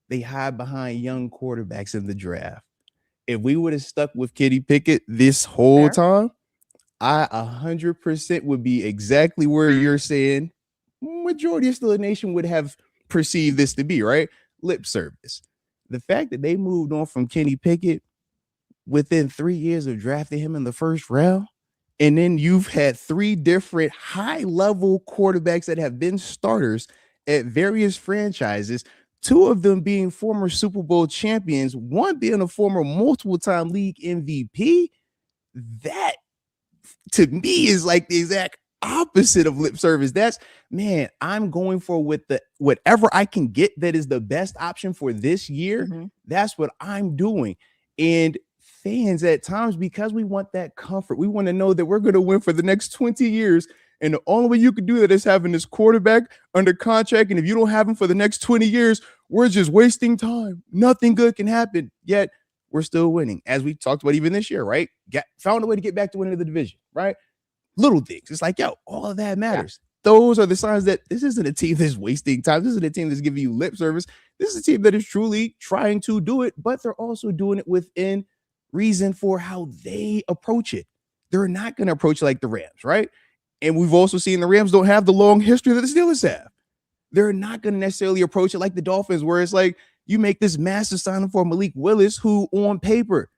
they hide behind young quarterbacks in the draft. If we would have stuck with Kenny Pickett this whole time, I 100% would be exactly where you're saying majority of Steelers Nation would have perceived this to be, right? Lip service. The fact that they moved on from Kenny Pickett within 3 years of drafting him in the first round, and then you've had 3 different high-level quarterbacks that have been starters at various franchises, 2 of them being former Super Bowl champions, 1 being a former multiple-time league MVP. That, to me, is like the exact opposite of lip service. That's, man, I'm going for whatever I can get that is the best option for this year. That's what I'm doing. And fans at times, because we want that comfort, we want to know that we're going to win for the next 20 years. And the only way you can do that is having this quarterback under contract. And if you don't have him for the next 20 years, we're just wasting time. Nothing good can happen. Yet we're still winning, as we talked about even this year, right? Found a way to get back to winning the division, right? Little things. It's like, yo, all of that matters. Yeah. Those are the signs that this isn't a team that's wasting time. This isn't a team that's giving you lip service. This is a team that is truly trying to do it, but they're also doing it within reason for how they approach it. They're not going to approach it like the Rams, right? And we've also seen the Rams don't have the long history that the Steelers have. They're not going to necessarily approach it like the Dolphins, where it's like you make this massive signing for Malik Willis, who on paper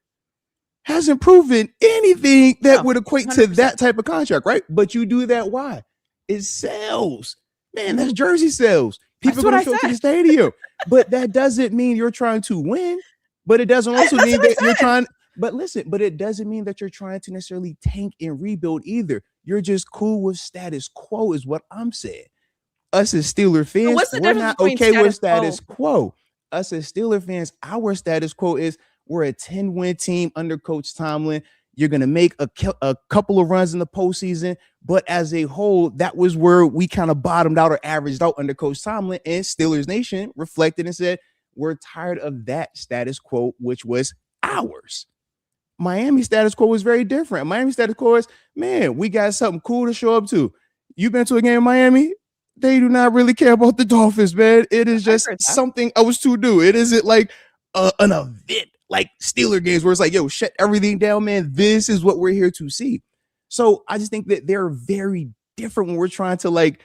hasn't proven anything that No, would equate to 100%. that type of contract, right? But you do that, why? It sells. Man, that's Mhm. jersey sales. People That's are what going to I show up to said. the stadium. But that doesn't mean you're trying to win. But it doesn't That's also what mean I that you're said. trying. But listen, but it doesn't mean that you're trying to necessarily tank and rebuild either. You're just cool with status quo, is what I'm saying. Us as Steeler So fans, what's the we're difference not between okay with status status quo? quo. Us as Steeler fans, our status quo is we're a 10-win team under Coach Tomlin. You're going to make a couple of runs in the postseason, but as a whole, that was where we kind of bottomed out or averaged out under Coach Tomlin. And Steelers Nation reflected and said, we're tired of that status quo, which was ours. Miami status quo is very different. Miami status quo is, man, we got something cool to show up to. You've been to a game in Miami? They do not really care about the Dolphins, man. It is I just agree with that. something else to do. It isn't like an event like Steeler games where it's like, yo, shut everything down, man. This is what we're here to see. So I just think that they're very different when we're trying to like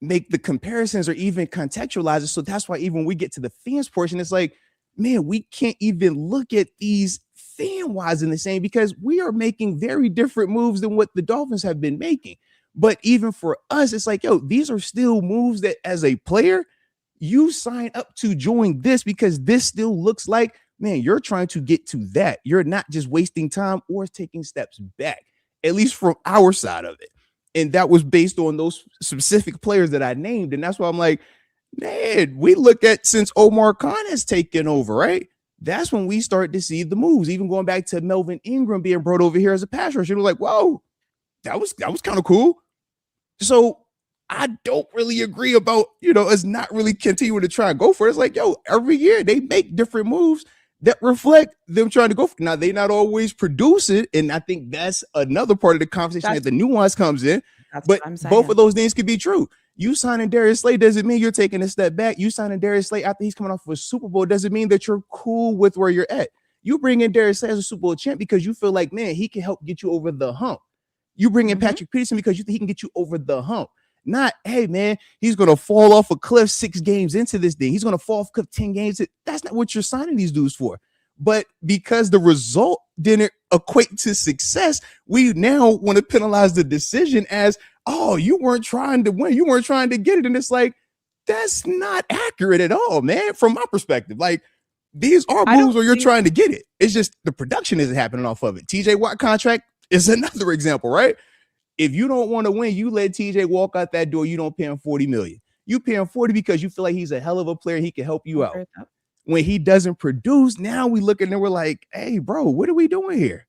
make the comparisons or even contextualize it. So that's why even when we get to the fans portion, it's like, man, we can't even look at these fan wise in the same because we are making very different moves than what the Dolphins have been making. But even for us, it's like, yo, these are still moves that as a player, you sign up to join this because this still looks like, man, you're trying to get to that. You're not just wasting time or taking steps back, at least from our side of it. And that was based on those specific players that I named. And that's why I'm like, man, we look at since Omar Khan has taken over, right? That's when we start to see the moves. Even going back to Melvin Ingram being brought over here as a pass rusher, you're like, whoa, that was kind of cool. So I don't really agree about, us not really continuing to try and go for it. It's like, yo, every year they make different moves that reflect them trying to go for it. Now, they not always produce it. And I think that's another part of the conversation that the nuance comes in. That's But what I'm both of saying. those things could be true. You signing Darius Slay doesn't mean you're taking a step back. You signing Darius Slay after he's coming off of a Super Bowl doesn't mean that you're cool with where you're at. You bring in Darius Slay as a Super Bowl champ because you feel like, man, he can help get you over the hump. You bring in Patrick Peterson because you think he can get you over the hump. Not, hey, man, he's going to fall off a cliff 6 games into this thing. He's going to fall off a cliff 10 games. That's not what you're signing these dudes for. But because the result didn't equate to success, we now want to penalize the decision as, oh, you weren't trying to win. You weren't trying to get it. And it's like, that's not accurate at all, man, from my perspective. Like, these are moves where you're trying to get it. It's just the production isn't happening off of it. TJ Watt contract is another example, right? If you don't want to win, you let TJ walk out that door. You don't pay him $40 million. You pay him 40 because you feel like he's a hell of a player. He can help you out. When he doesn't produce, now we look at it and we're like, hey, bro, what are we doing here?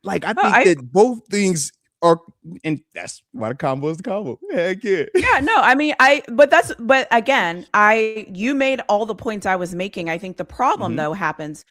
Like, I think that both things are, and that's why the combo is the combo. Heck yeah. Yeah, no, I mean, but again, you made all the points I was making. I think the problem though happens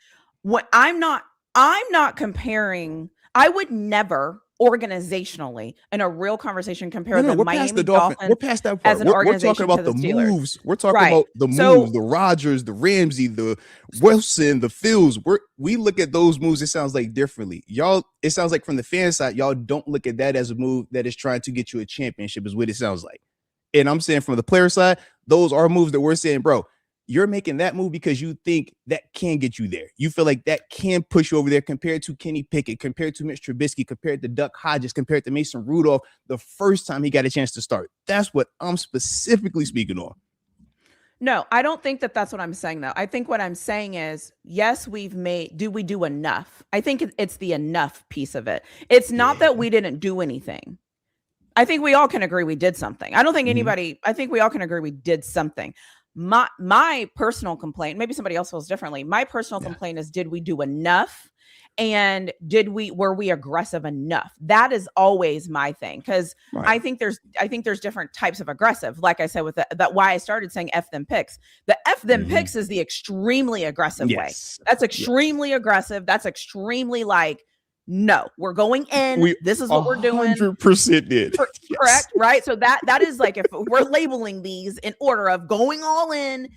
when I'm not comparing. I would never organizationally in a real conversation compare the Miami Dolphins We're past that part. as an organization we're talking about to the the Steelers. moves. We're talking about the moves, the Rodgers, the Ramsey, the Wilson, the Fields. We look at those moves, it sounds like differently. Y'all, it sounds like from the fan side, y'all don't look at that as a move that is trying to get you a championship, is what it sounds like. And I'm saying from the player side, those are moves that we're saying, bro, you're making that move because you think that can get you there. You feel like that can push you over there compared to Kenny Pickett, compared to Mitch Trubisky, compared to Duck Hodges, compared to Mason Rudolph the first time he got a chance to start. That's what I'm specifically speaking on. No, I don't think that that's what I'm saying, though. I think what I'm saying is, yes, do we do enough? I think it's the enough piece of it. It's not that we didn't do anything. I think we all can agree we did something. I don't think I think we all can agree we did something. My personal complaint, maybe somebody else feels differently. My personal complaint is, did we do enough? And were we aggressive enough? That is always my thing. Cause I think there's different types of aggressive. Like I said, with that, why I started saying F them picks. The F them picks is the extremely aggressive way. That's extremely aggressive. That's extremely like, no, we're going in. This is what we're doing. 100% did. Correct. Right. So that is like, if we're labeling these in order of going all in,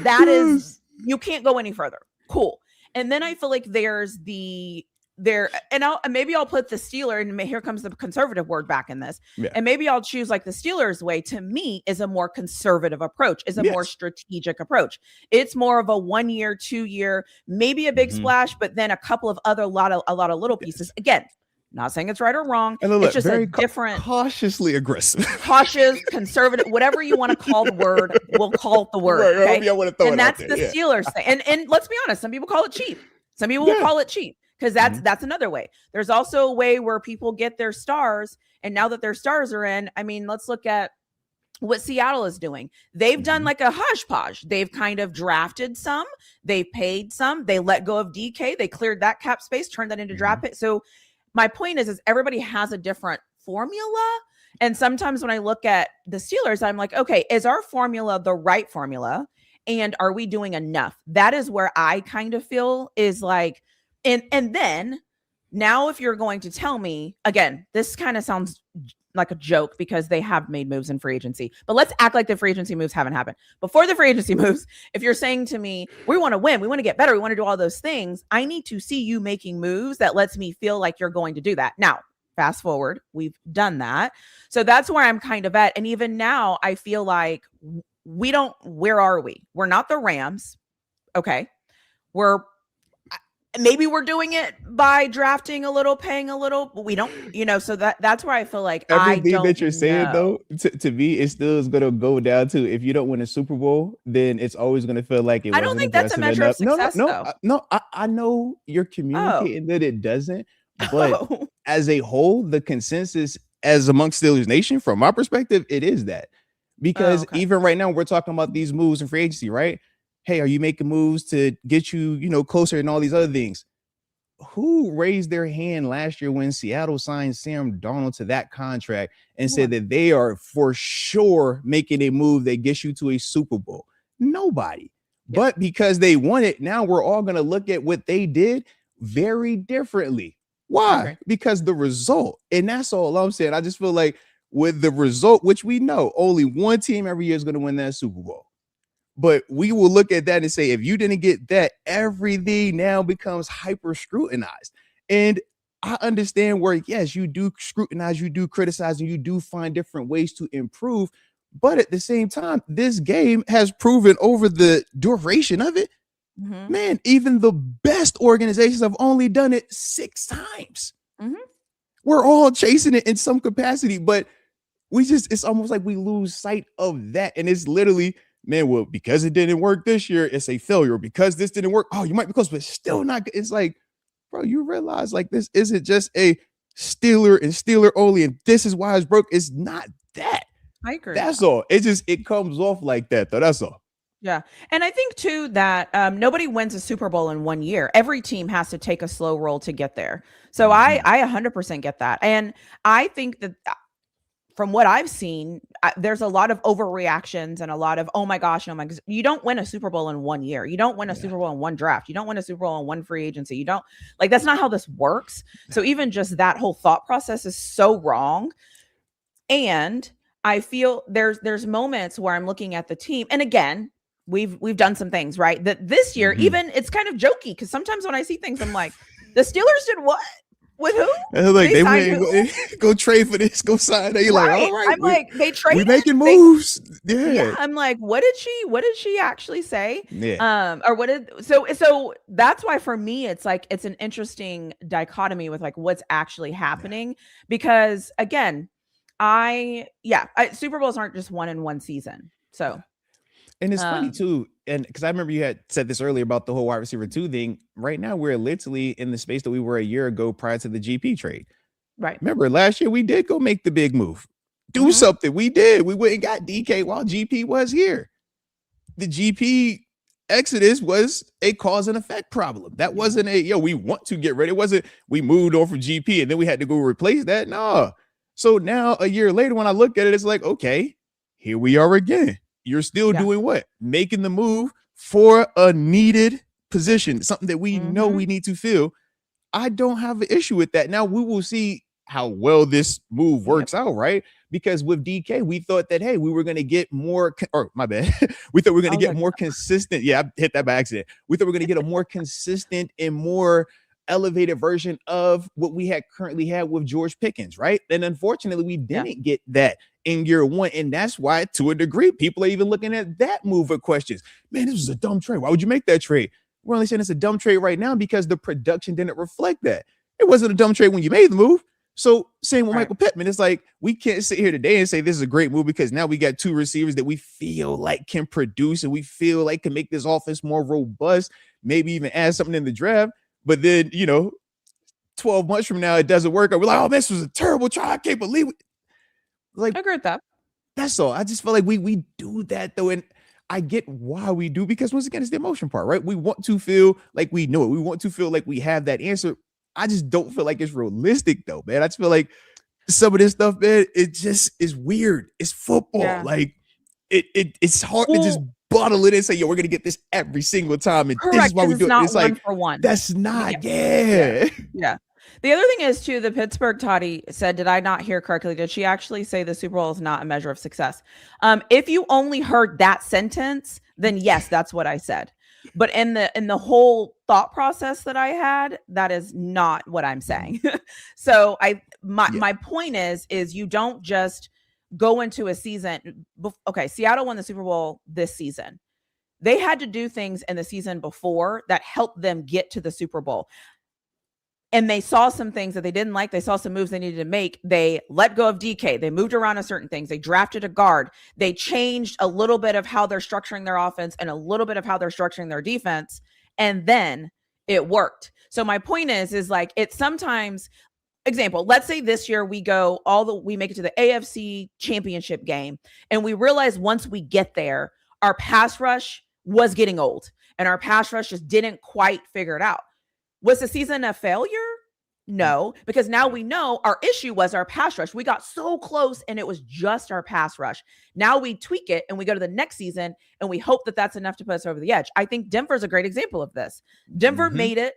that is, you can't go any further. Cool. And then I feel like there's the there, and maybe I'll put the Steeler, and here comes the conservative word back in this, Yeah. and maybe I'll choose like the Steelers way. To me, is a more conservative approach, is a more strategic approach. It's more of a 1 year, 2 year, maybe a big splash, but then a couple of other a lot of little pieces. Again, not saying it's right or wrong. Look, it's just very a different, cautiously aggressive, cautious, conservative, whatever you want to call the word. We'll call it the word. Right, okay? And that's the Steelers thing. And let's be honest, some people call it cheap. Some people will call it cheap. Because that's another way. There's also a way where people get their stars. And now that their stars are in, I mean, let's look at what Seattle is doing. They've done like a hodgepodge. They've kind of drafted some. They've paid some. They let go of DK. They cleared that cap space, turned that into draft pick. So my point is everybody has a different formula. And sometimes when I look at the Steelers, I'm like, okay, is our formula the right formula? And are we doing enough? That is where I kind of feel is like, and then now if you're going to tell me, again, this kind of sounds like a joke because they have made moves in free agency, but let's act like the free agency moves haven't happened. Before the free agency moves, if you're saying to me, we want to win, we want to get better, we want to do all those things, I need to see you making moves that lets me feel like you're going to do that. Now, fast forward, we've done that. So that's where I'm kind of at. And even now I feel like where are we? We're not the Rams. Okay. Maybe we're doing it by drafting a little, paying a little, but we don't, so that's where I feel like everything that you're saying though, to me, it still is going to go down to, if you don't win a Super Bowl, then it's always going to feel like it. I don't think that's a measure of success. No, I know you're communicating that it doesn't, but as a whole, the consensus as amongst Steelers Nation, from my perspective, it is that. Because even right now, we're talking about these moves in free agency, right? Hey, are you making moves to get you, closer and all these other things? Who raised their hand last year when Seattle signed Sam Darnold to that contract and said that they are for sure making a move that gets you to a Super Bowl? Nobody. Yeah. But because they won it, now we're all going to look at what they did very differently. Why? Okay. Because the result. And that's all I'm saying. I just feel like with the result, which we know only one team every year is going to win that Super Bowl. But we will look at that and say, if you didn't get that, everything now becomes hyper scrutinized. And I understand where, yes, you do scrutinize, you do criticize, and you do find different ways to improve. But at the same time, this game has proven over the duration of it, man, even the best organizations have only done it 6 times. We're all chasing it in some capacity, but it's almost like we lose sight of that. And it's literally, man, well, because it didn't work this year, it's a failure. Because this didn't work, oh, you might be close, but it's still not. It's like, bro, you realize like this isn't just a Steeler and Steeler only, and this is why it's broke. It's not that. I agree. That's all. It comes off like that, though. That's all. Yeah. And I think too that nobody wins a Super Bowl in 1 year. Every team has to take a slow roll to get there. So I 100% get that. And I think that from what I've seen, there's a lot of overreactions and a lot of, oh my gosh, no, you don't win a Super Bowl in 1 year. You don't win a Super Bowl in one draft. You don't win a Super Bowl in one free agency. You don't, like, that's not how this works. So even just that whole thought process is so wrong. And I feel there's moments where I'm looking at the team, and again, we've done some things right that this year, even it's kind of jokey because sometimes when I see things, I'm like, the Steelers did what? With who? Like they went, go trade for this, go sign. They like, all right. I'm like, they traded. We making moves. Yeah. I'm like, what did she actually say? Yeah. Or what did so that's why for me it's like it's an interesting dichotomy with like what's actually happening because again, Super Bowls aren't just one in one season. So. And it's funny too, and because I remember you had said this earlier about the whole wide receiver 2 thing. Right now, we're literally in the space that we were a year ago prior to the GP trade. Right. Remember last year we did go make the big move, do something. We did. We went and got DK while GP was here. The GP exodus was a cause and effect problem. That wasn't we want to get rid. It wasn't we moved on from GP and then we had to go replace that. No. So now a year later, when I look at it, it's like, okay, here we are again. You're still doing what? Making the move for a needed position, something that we know we need to fill. I don't have an issue with that. Now we will see how well this move works out, right? Because with DK, we thought that, hey, we were going to get more, my bad. We thought we were going to get more consistent. Yeah, I hit that by accident. We thought we were going to get a more consistent and more elevated version of what we had currently had with George Pickens, right? And unfortunately, we didn't get that in year one. And that's why, to a degree, people are even looking at that move with questions. Man, this was a dumb trade. Why would you make that trade? We're only saying it's a dumb trade right now because the production didn't reflect that. It wasn't a dumb trade when you made the move. So same with Michael Pittman. It's like, we can't sit here today and say this is a great move because now we got two receivers that we feel like can produce and we feel like can make this offense more robust, maybe even add something in the draft. But then, 12 months from now, it doesn't work. We're like, oh, this was a terrible try. I can't believe it. Like, I agree with that. That's all. I just feel like we do that though. And I get why we do, because once again, it's the emotion part, right? We want to feel like we know it. We want to feel like we have that answer. I just don't feel like it's realistic though, man. I just feel like some of this stuff, man, it just is weird. It's football. Yeah. Like it's hard to just bottle it and say, yo, we're gonna get this every single time. And correct, this is why we do it. It's like for one. That's not, yeah. The other thing is too, the Pittsburgh Toddy said, did I not hear correctly? Did she actually say the Super Bowl is not a measure of success? If you only heard that sentence, then yes, that's what I said. But in the whole thought process that I had, that is not what I'm saying. So my point is you don't just go into a season. Okay, Seattle won the Super Bowl this season. They had to do things in the season before that helped them get to the Super Bowl. And they saw some things that they didn't like. They saw some moves they needed to make. They let go of DK. They moved around on certain things. They drafted a guard. They changed a little bit of how they're structuring their offense and a little bit of how they're structuring their defense. And then it worked. So my point is like, it's sometimes, example, let's say this year we make it to the AFC championship game. And we realize once we get there, our pass rush was getting old and our pass rush just didn't quite figure it out. Was the season a failure? No, because now we know our issue was our pass rush. We got so close and it was just our pass rush. Now we tweak it and we go to the next season and we hope that that's enough to put us over the edge. I think Denver's a great example of this. Denver made it.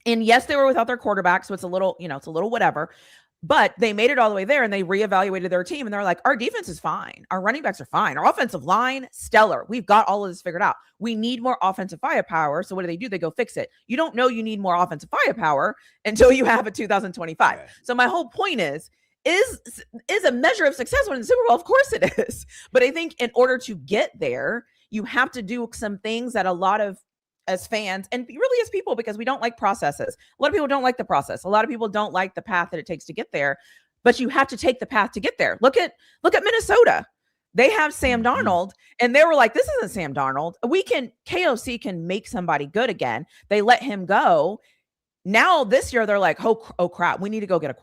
And yes, they were without their quarterback. So it's a little, it's a little whatever. But they made it all the way there and they reevaluated their team and they're like, our defense is fine. Our running backs are fine. Our offensive line, stellar. We've got all of this figured out. We need more offensive firepower. So what do? They go fix it. You don't know you need more offensive firepower until you have a 2025. Yeah. So my whole point is a measure of success winning the Super Bowl? Of course it is. But I think in order to get there, you have to do some things that a lot of as fans and really as people, because we don't like processes. A lot of people don't like the process. A lot of people don't like the path that it takes to get there, but you have to take the path to get there. Look at Minnesota. They have Sam Darnold and they were like, this isn't Sam Darnold. KOC can make somebody good again. They let him go. Now this year they're like, oh crap, we need to go get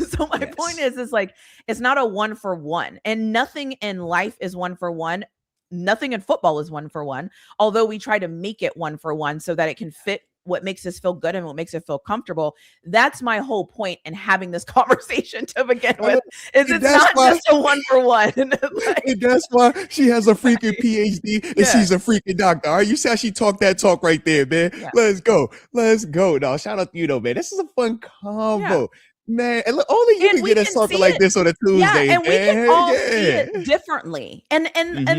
so my point is like, it's not a 1-for-1 and nothing in life is 1-for-1. Nothing in football is 1-for-1, although we try to make it 1-for-1 so that it can fit what makes us feel good and what makes it feel comfortable. That's my whole point in having this conversation to begin with. It's not just a 1-for-1. That's why she has a freaking PhD and she's a freaking doctor. All right, you see how she talk that talk right there, man. Yeah. Let's go. No, shout out to you though, man. This is a fun combo. Yeah. Man, and look, only you can get us talking like this on a Tuesday. Yeah, and we can all see it differently. And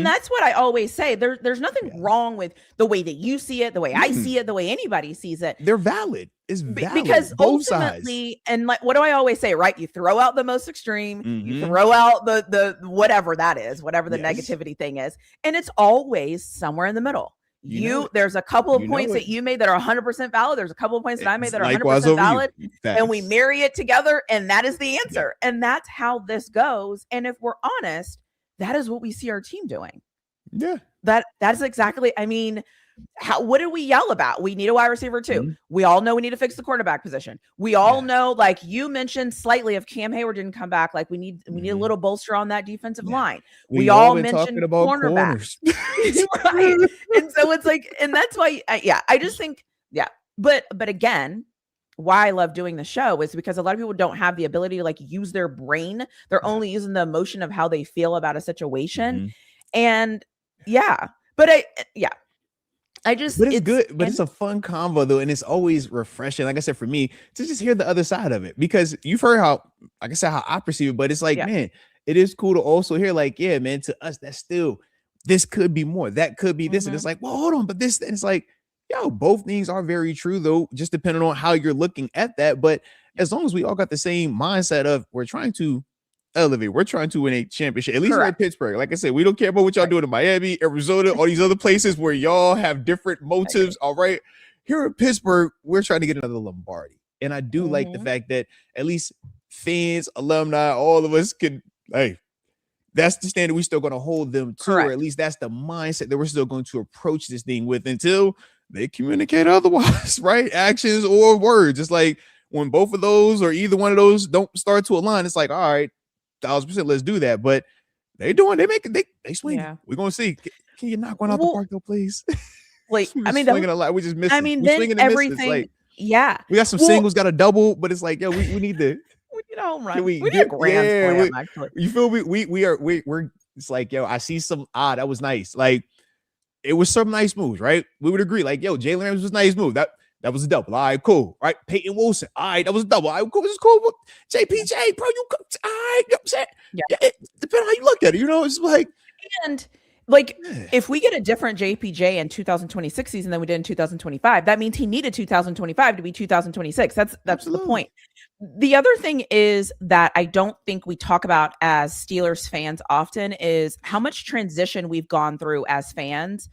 that's what I always say. There's nothing wrong with the way that you see it, the way I see it, the way anybody sees it. They're valid. It's valid. Because both ultimately, sides. And like, what do I always say, right? You throw out the most extreme, you throw out the whatever that is, whatever the negativity thing is, and it's always somewhere in the middle. There's a couple of points that you made that are 100% valid. There's a couple of points that I made that are 100% valid, and we marry it together, and that is the answer. Yeah. And that's how this goes. And if we're honest, that is what we see our team doing. Yeah, that's exactly. I mean, what do we yell about? We need a wide receiver too. We all know we need to fix the quarterback position. We all know, like you mentioned slightly, if Cam Hayward didn't come back, like we need a little bolster on that defensive line. We all mentioned cornerbacks, right? And so it's like, and that's why, I just think, but again, why I love doing the show is because a lot of people don't have the ability to like use their brain. They're only using the emotion of how they feel about a situation, and but it's good, but it's a fun combo though, and it's always refreshing. Like I said, for me to just hear the other side of it, because you've heard how, like I said, how I perceive it, but it's like, man, it is cool to also hear like, yeah, man, to us, that's still, this could be more, that could be this, and it's like, well, hold on, but this, and it's like, Yo, both things are very true, though, just depending on how you're looking at that. But as long as we all got the same mindset of we're trying to elevate, we're trying to win a championship, at least we're at Correct. Pittsburgh. Like I said, we don't care about what y'all Right. doing in Miami, Arizona, all these other places where y'all have different I agree. motives. All right. Here in Pittsburgh, we're trying to get another Lombardi. And I do like the Mhm. fact that at least fans, alumni, all of us can, hey, that's the standard we're still going to hold them to, or at Correct. least that's the mindset that we're still going to approach this thing with until they communicate otherwise, right? Actions or words. It's like when both of those or either one of those don't start to align, it's like, all right, 1,000%, let's do that. But they doing, they make it, they swinging. Yeah. We're gonna see. Can you knock one out the Well, park though, please? like, We I just mean, swinging a lot. We just missing. We then swinging and missing. It's everything. like Yeah. we got some Well, singles, got a double, but it's like, yo, we need to. we need a home Can run. we We need a get? grand Yeah, slam, actually. you feel me? We're. It's like, yo, I see some. That was nice. Like it was some nice moves, right? We would agree. Like, yo, Jalen Ramsey was a nice move. That was a double. All right, cool. All right, Peyton Wilson. All right, that was a double. All right, cool. This is cool. JPJ, bro, you all right? You know what I'm saying? Yeah. Yeah, depending on how you look at it, it's like, And like, yeah, if we get a different JPJ in 2026 season than we did in 2025, that means he needed 2025 to be 2026. That's the absolutely. point. The other thing is that I don't think we talk about as Steelers fans often is how much transition we've gone through as fans,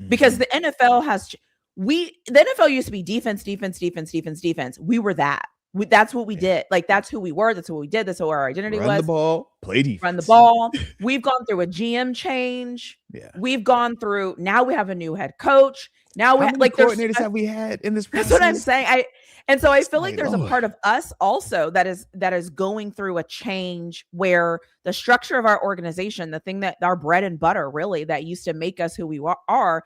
because Mhm. the NFL has the NFL used to be defense, defense, defense, defense, defense. We were that. That's what we Yeah. did. Like, that's who we were. That's what we did. That's what our identity Run the was. ball, play defense. Run the ball. We've gone through a GM change. Yeah. We've gone through, now we have a new head coach. Now we How many like there's coordinators have we had in this process? that's what I'm saying. So I feel like My there's a Lord. part of us also that is going through a change where the structure of our organization, the thing that our bread and butter really that used to make us who we are,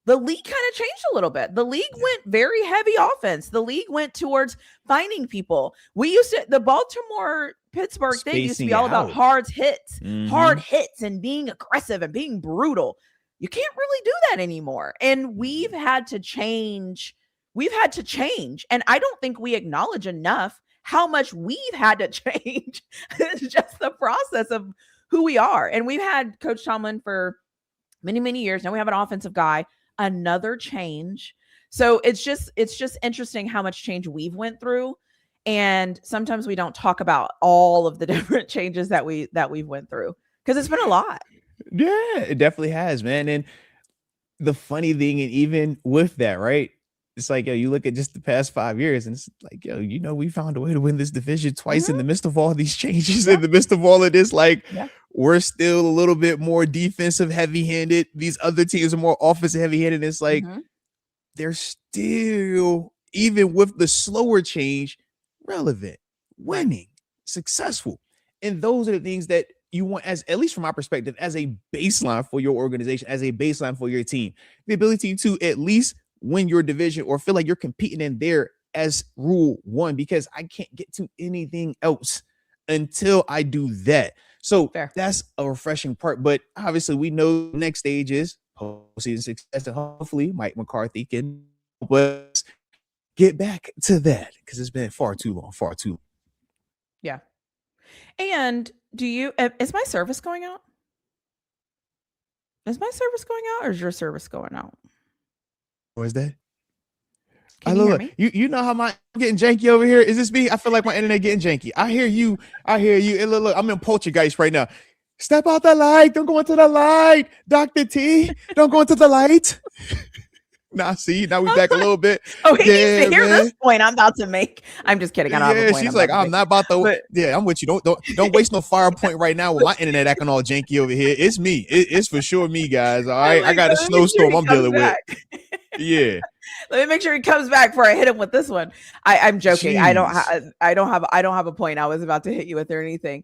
the league kind of changed a little bit. The league went very heavy offense. The league went towards finding people. The Baltimore Pittsburgh thing used to be Spacing all it about out. hard hits and being aggressive and being brutal. You can't really do that anymore. And we've had to change. And I don't think we acknowledge enough how much we've had to change. It's just the process of who we are. And we've had Coach Tomlin for many, many years. Now we have an offensive guy, another change. So it's just interesting how much change we've went through. And sometimes we don't talk about all of the different changes that we've went through because it's been a lot. Yeah, it definitely has, man. And the funny thing, and even with that, right? It's like, yo, you look at just the past 5 years, and it's like, yo, we found a way to win this division twice in the midst of all these changes, in the midst of all of this. Like, we're still a little bit more defensive heavy-handed. These other teams are more offensive heavy-handed. It's like they're still, even with the slower change, relevant, winning, successful. And those are the things that you want, as at least from my perspective, as a baseline for your organization, as a baseline for your team. The ability to at least win your division or feel like you're competing in there as rule one, because I can't get to anything else until I do that. So that's a refreshing part. But obviously, we know the next stage is postseason success, and hopefully Mike McCarthy can help us get back to that, because it's been far too long. Yeah. And is my service going out? Is my service going out, or is your service going out? What is that? Can you hear me? You know how I'm getting janky over here? Is this me? I feel like my internet getting janky. I hear you. And look, I'm in poltergeist right now. Step out the light. Don't go into the light. Dr. T, don't go into the light. Now we back a little bit. Oh, he needs to hear this point I'm about to make. I'm just kidding. I don't have a point. She's like, I'm not about to. Yeah, I'm with you. Don't waste no fire point right now with my internet acting all janky over here. It's me. It's for sure me, guys. All right, I got a snowstorm I'm dealing with. Yeah. Let me make sure he comes back before I hit him with this one. I'm joking. Jeez. I don't have a point I was about to hit you with or anything.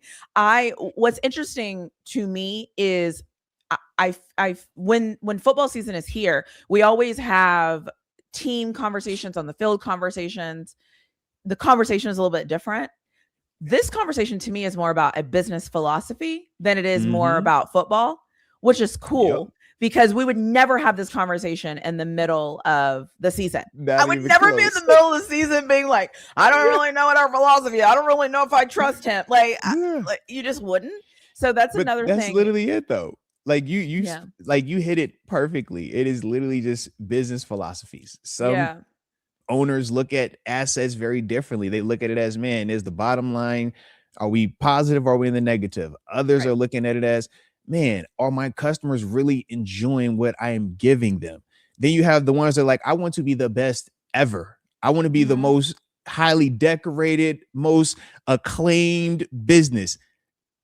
What's interesting to me is when football season is here, we always have team conversations on the field conversations. The conversation is a little bit different. This conversation to me is more about a business philosophy than it is more about football, which is cool. Because we would never have this conversation in the middle of the season. I would never be in the middle of the season being like, I don't really know what our philosophy is. I don't really know if I trust him. Like, you just wouldn't. So that's another thing. That's literally it, though. Like you Yeah. like you hit it perfectly. It is literally just business philosophies. Some Yeah. owners look at assets very differently. They look at it as, man, is the bottom line, are we positive or are we in the negative? Others Right. are looking at it as, man, are my customers really enjoying what I am giving them? Then you have the ones that are like, I want to be the best ever. I want to be the Mhm. most highly decorated, most acclaimed business.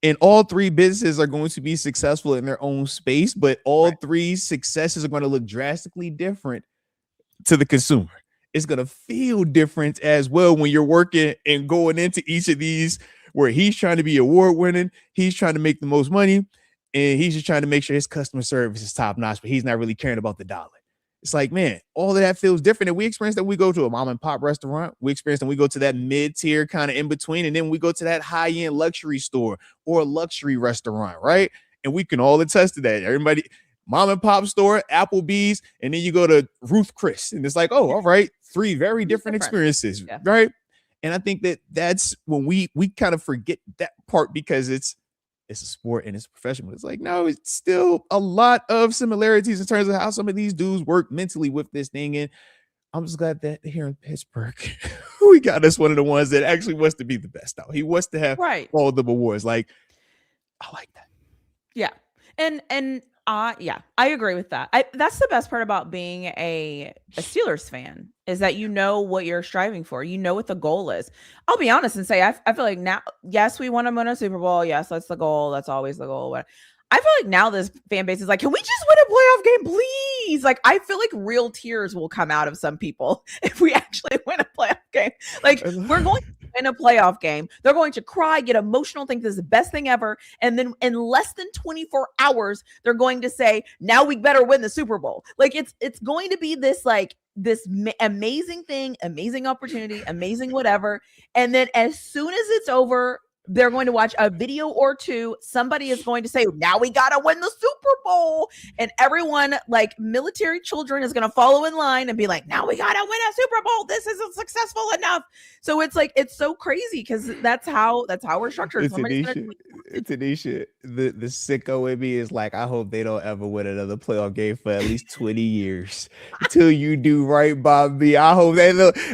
And all three businesses are going to be successful in their own space, but all Right. three successes are going to look drastically different to the consumer. It's going to feel different as well when you're working and going into each of these where he's trying to be award winning, he's trying to make the most money, and he's just trying to make sure his customer service is top notch, but he's not really caring about the dollar. It's like, man, all of that feels different. And we experience that we go to a mom and pop restaurant. We experience that we go to that mid tier kind of in between. And then we go to that high end luxury store or a luxury restaurant, right? And we can all attest to that. Everybody, mom and pop store, Applebee's, and then you go to Ruth Chris. And it's like, oh, all right, three very different experiences, Yeah. right? And I think that that's when we kind of forget that part because it's a sport and it's professional. It's like, no, it's still a lot of similarities in terms of how some of these dudes work mentally with this thing. And I'm just glad that here in Pittsburgh, we got us one of the ones that actually wants to be the best out. He wants to have Right. all the awards. Like, I like that. Yeah. And yeah, I agree with that. That's the best part about being a Steelers fan is that you know what you're striving for. You know what the goal is. I'll be honest and say I feel like now, yes, we want to win a Super Bowl. Yes, that's the goal. That's always the goal. But I feel like now this fan base is like, can we just win a playoff game, please? Like, I feel like real tears will come out of some people if we actually win a playoff game. Like, we're going to win a playoff game. They're going to cry, get emotional, think this is the best thing ever. And then in less than 24 hours, they're going to say, now we better win the Super Bowl. Like, it's going to be this, like, this amazing thing, amazing opportunity, amazing whatever. And then as soon as it's over, they're going to watch a video or two. Somebody is going to say, now we got to win the Super Bowl. And everyone, like military children, is going to follow in line and be like, now we got to win a Super Bowl. This isn't successful enough. So it's like, it's so crazy because that's how we're structured. TaNeisha, the sicko in me is like, I hope they don't ever win another playoff game for at least 20 years until you do right by me. I hope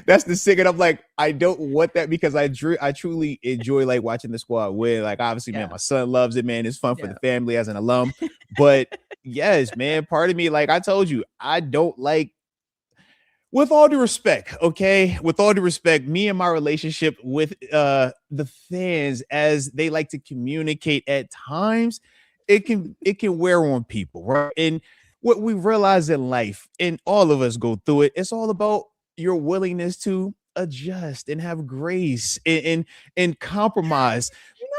that's the sick. And I'm like, I don't want that because I truly enjoy like watching the squad win. Like, obviously, man, my son loves it, man. It's fun for the family as an alum. But yes, man, part of me, like I told you, I don't like, with all due respect, okay, with all due respect, me and my relationship with the fans, as they like to communicate at times, it can wear on people, right? And what we realize in life, and all of us go through it, it's all about your willingness to adjust and have grace and compromise.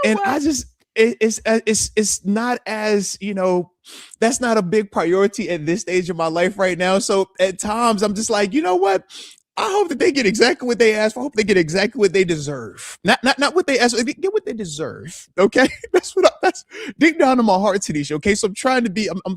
And I just, it's not as, you know, that's not a big priority at this stage of my life right now. So at times I'm just like, you know what? I hope that they get exactly what they asked for. I hope they get exactly what they deserve. Not what they asked for. They get what they deserve. Okay. That's deep down in my heart, TaNeisha. Okay. So I'm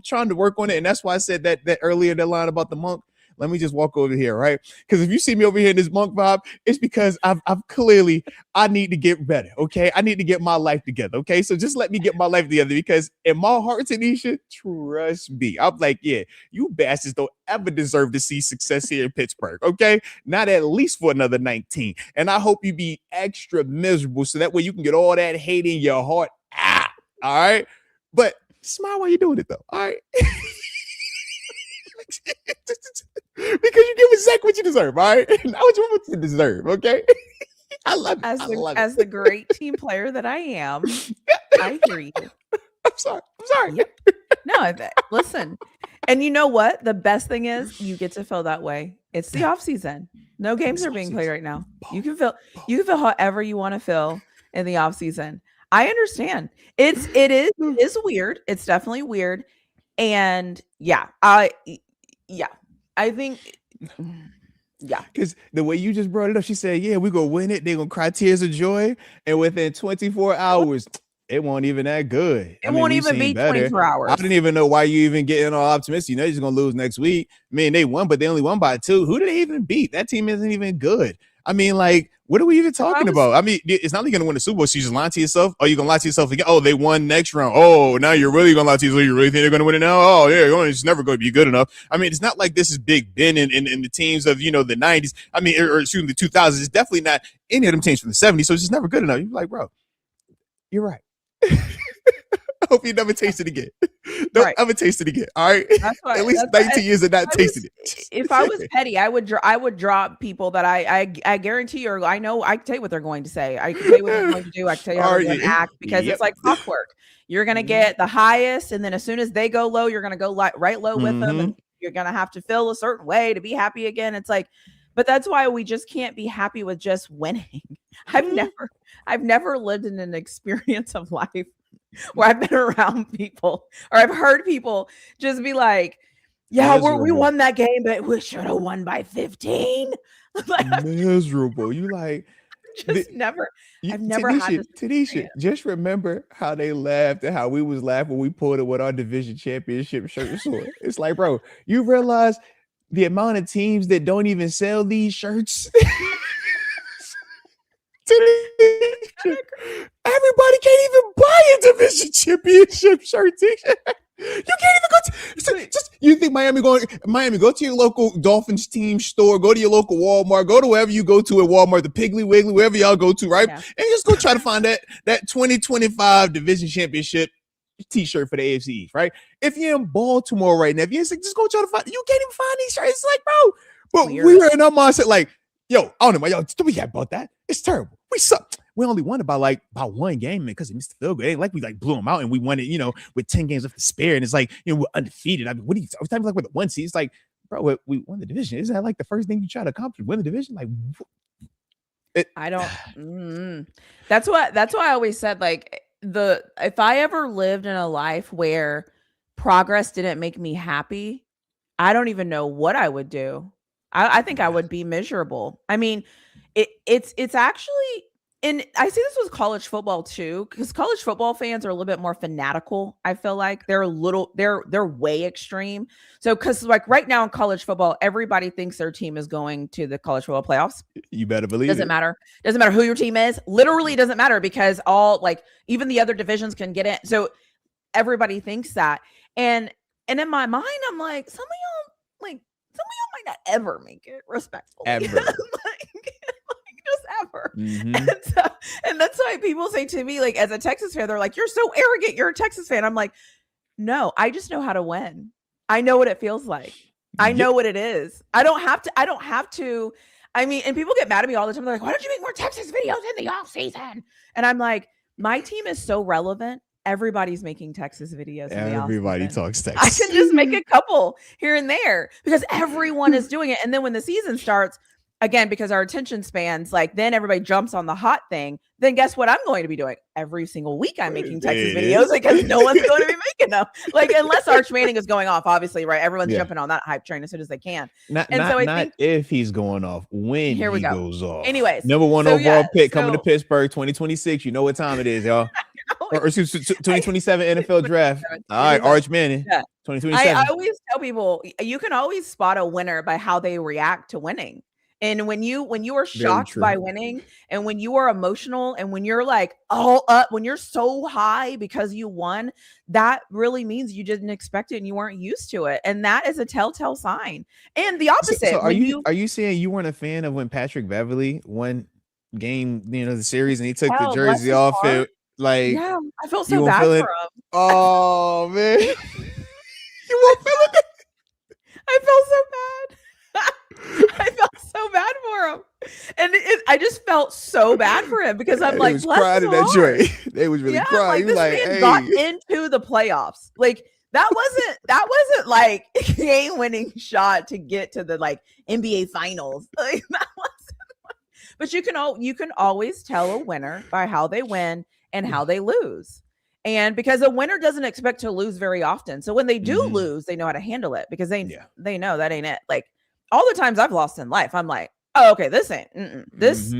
trying to work on it. And that's why I said that earlier, that line about the monk. Let me just walk over here, right? Because if you see me over here in this monk vibe, it's because I've clearly, I need to get better, okay? I need to get my life together, okay? So just let me get my life together because in my heart, TaNeisha, trust me. I'm like, yeah, you bastards don't ever deserve to see success here in Pittsburgh, okay? Not at least for another 19. And I hope you be extra miserable so that way you can get all that hate in your heart out, all right? But smile while you're doing it, though, all right? Because you give exactly what you deserve, all right? Not what you deserve, okay? I love it. As the great team player that I am, I hear you. I'm sorry. Yep. No, listen. And you know what? The best thing is you get to feel that way. It's the off season. No games are being played right now. You can feel however you want to feel in the off season. I understand. It is weird. It's definitely weird. And I think, because the way you just brought it up, she said, yeah, we're going to win it. They're going to cry tears of joy. And within 24 hours, it won't even that good. It won't even be better. 24 hours. I didn't even know why you even getting all optimistic. You know, you're just going to lose next week. I mean, they won, but they only won by 2. Who did they even beat? That team isn't even good. I mean, like, what are we even talking about? I mean, it's not like you're going to win the Super Bowl. So you just lie to yourself. Oh, you're going to lie to yourself again. Oh, they won next round. Oh, now you're really going to lie to yourself. You really think they're going to win it now? Oh, yeah, it's never going to be good enough. I mean, it's not like this is Big Ben and the teams of, the 90s. I mean, or excuse me, the 2000s. It's definitely not any of them teams from the 70s. So it's just never good enough. You're like, bro, you're right. I hope you never taste it again. Don't ever taste it again. All right. That's why, at least 19 years of not tasting it. If I was petty, I would drop people that I guarantee you, or I know I can tell you what they're going to say. I can tell you what they're going to do. I can tell you how they're going to act, because it's like clockwork. You're going to get the highest, and then as soon as they go low, you're going to go right low with them, and you're going to have to feel a certain way to be happy again. It's like, but that's why we just can't be happy with just winning. I've never lived in an experience of life where I've been around people, or I've heard people just be like, yeah, we won that game, but we should have won by 15. Like, miserable. You like, I've never had this. TaNeisha, just remember how they laughed and how we was laughing when we pulled it with our division championship shirts on. It's like, bro, you realize the amount of teams that don't even sell these shirts? Everybody can't even buy a division championship shirt. You can't even go to you think Miami, go to your local Dolphins team store, go to your local Walmart, go to wherever you go to at Walmart, the Piggly Wiggly, wherever y'all go to, right? Yeah. And just go try to find that 2025 division championship t-shirt for the AFC, right? If you're in Baltimore right now, if you're sick, just go try to find, you can't even find these shirts. It's like, bro, but we were in our mindset like, yo, I don't know, yo, don't be happy about that. It's terrible. We suck. We only won about one game, man, because it missed the field goal. It ain't like we blew them out and we won it, with 10 games left to spare. And it's like, we're undefeated. I mean, what are you talking like with the 1 seed? It's like, bro, we won the division. Isn't that like the first thing you try to accomplish? Win the division? Like, I don't. That's why I always said, like, if I ever lived in a life where progress didn't make me happy, I don't even know what I would do. I think I would be miserable. I mean, it's actually, and I see this with college football too, because college football fans are a little bit more fanatical. I feel like they're way extreme. So, because like right now in college football, everybody thinks their team is going to the college football playoffs. You better believe doesn't matter. Doesn't matter who your team is. Literally doesn't matter, because even the other divisions can get in. So everybody thinks that. And in my mind, I'm like, some of y'all might not ever make it respectfully. Ever. Just ever. And that's why people say to me, like, as a Texas fan, they're like, you're so arrogant, you're a Texas fan. I'm like, no, I just know how to win. I know what it feels like. I know what it is. I don't have to. I mean, and people get mad at me all the time. They're like, why don't you make more Texas videos in the off season? And I'm like, my team is so relevant. Everybody's making Texas videos. Everybody talks Texas. I can just make a couple here and there because everyone is doing it. And then when the season starts, again, because our attention spans, like, then everybody jumps on the hot thing. Then guess what I'm going to be doing? Every single week I'm making Texas videos because no one's going to be making them. Like, unless Arch Manning is going off, obviously, right? Everyone's jumping on that hype train as soon as they can. Not if he's going off, when he goes off. Anyways. Number 1 overall pick coming to Pittsburgh, 2026. You know what time it is, y'all. Or 2027 NFL draft. All right, Arch Manning. Yeah. 2027. I always tell people, you can always spot a winner by how they react to winning. And when you are shocked by winning, and when you are emotional, and when you're like all up, when you're so high because you won, that really means you didn't expect it and you weren't used to it. And that is a telltale sign. And the opposite. So are you saying you weren't a fan of when Patrick Beverly won game, the series, and he took the jersey off it? Like, yeah, I felt so bad for him. Oh man, you won't feel it. I felt so bad. I felt so bad for him, and I just felt so bad for him because I'm like, was crying in that joint. They was really crying. Like, this man got into the playoffs. Like, that wasn't like a game-winning shot to get to the NBA finals. Like, that wasn't. But you can always tell a winner by how they win and how they lose. And because a winner doesn't expect to lose very often. So when they do lose, they know how to handle it because they know that ain't it. Like, all the times I've lost in life, I'm like, oh, okay, this ain't this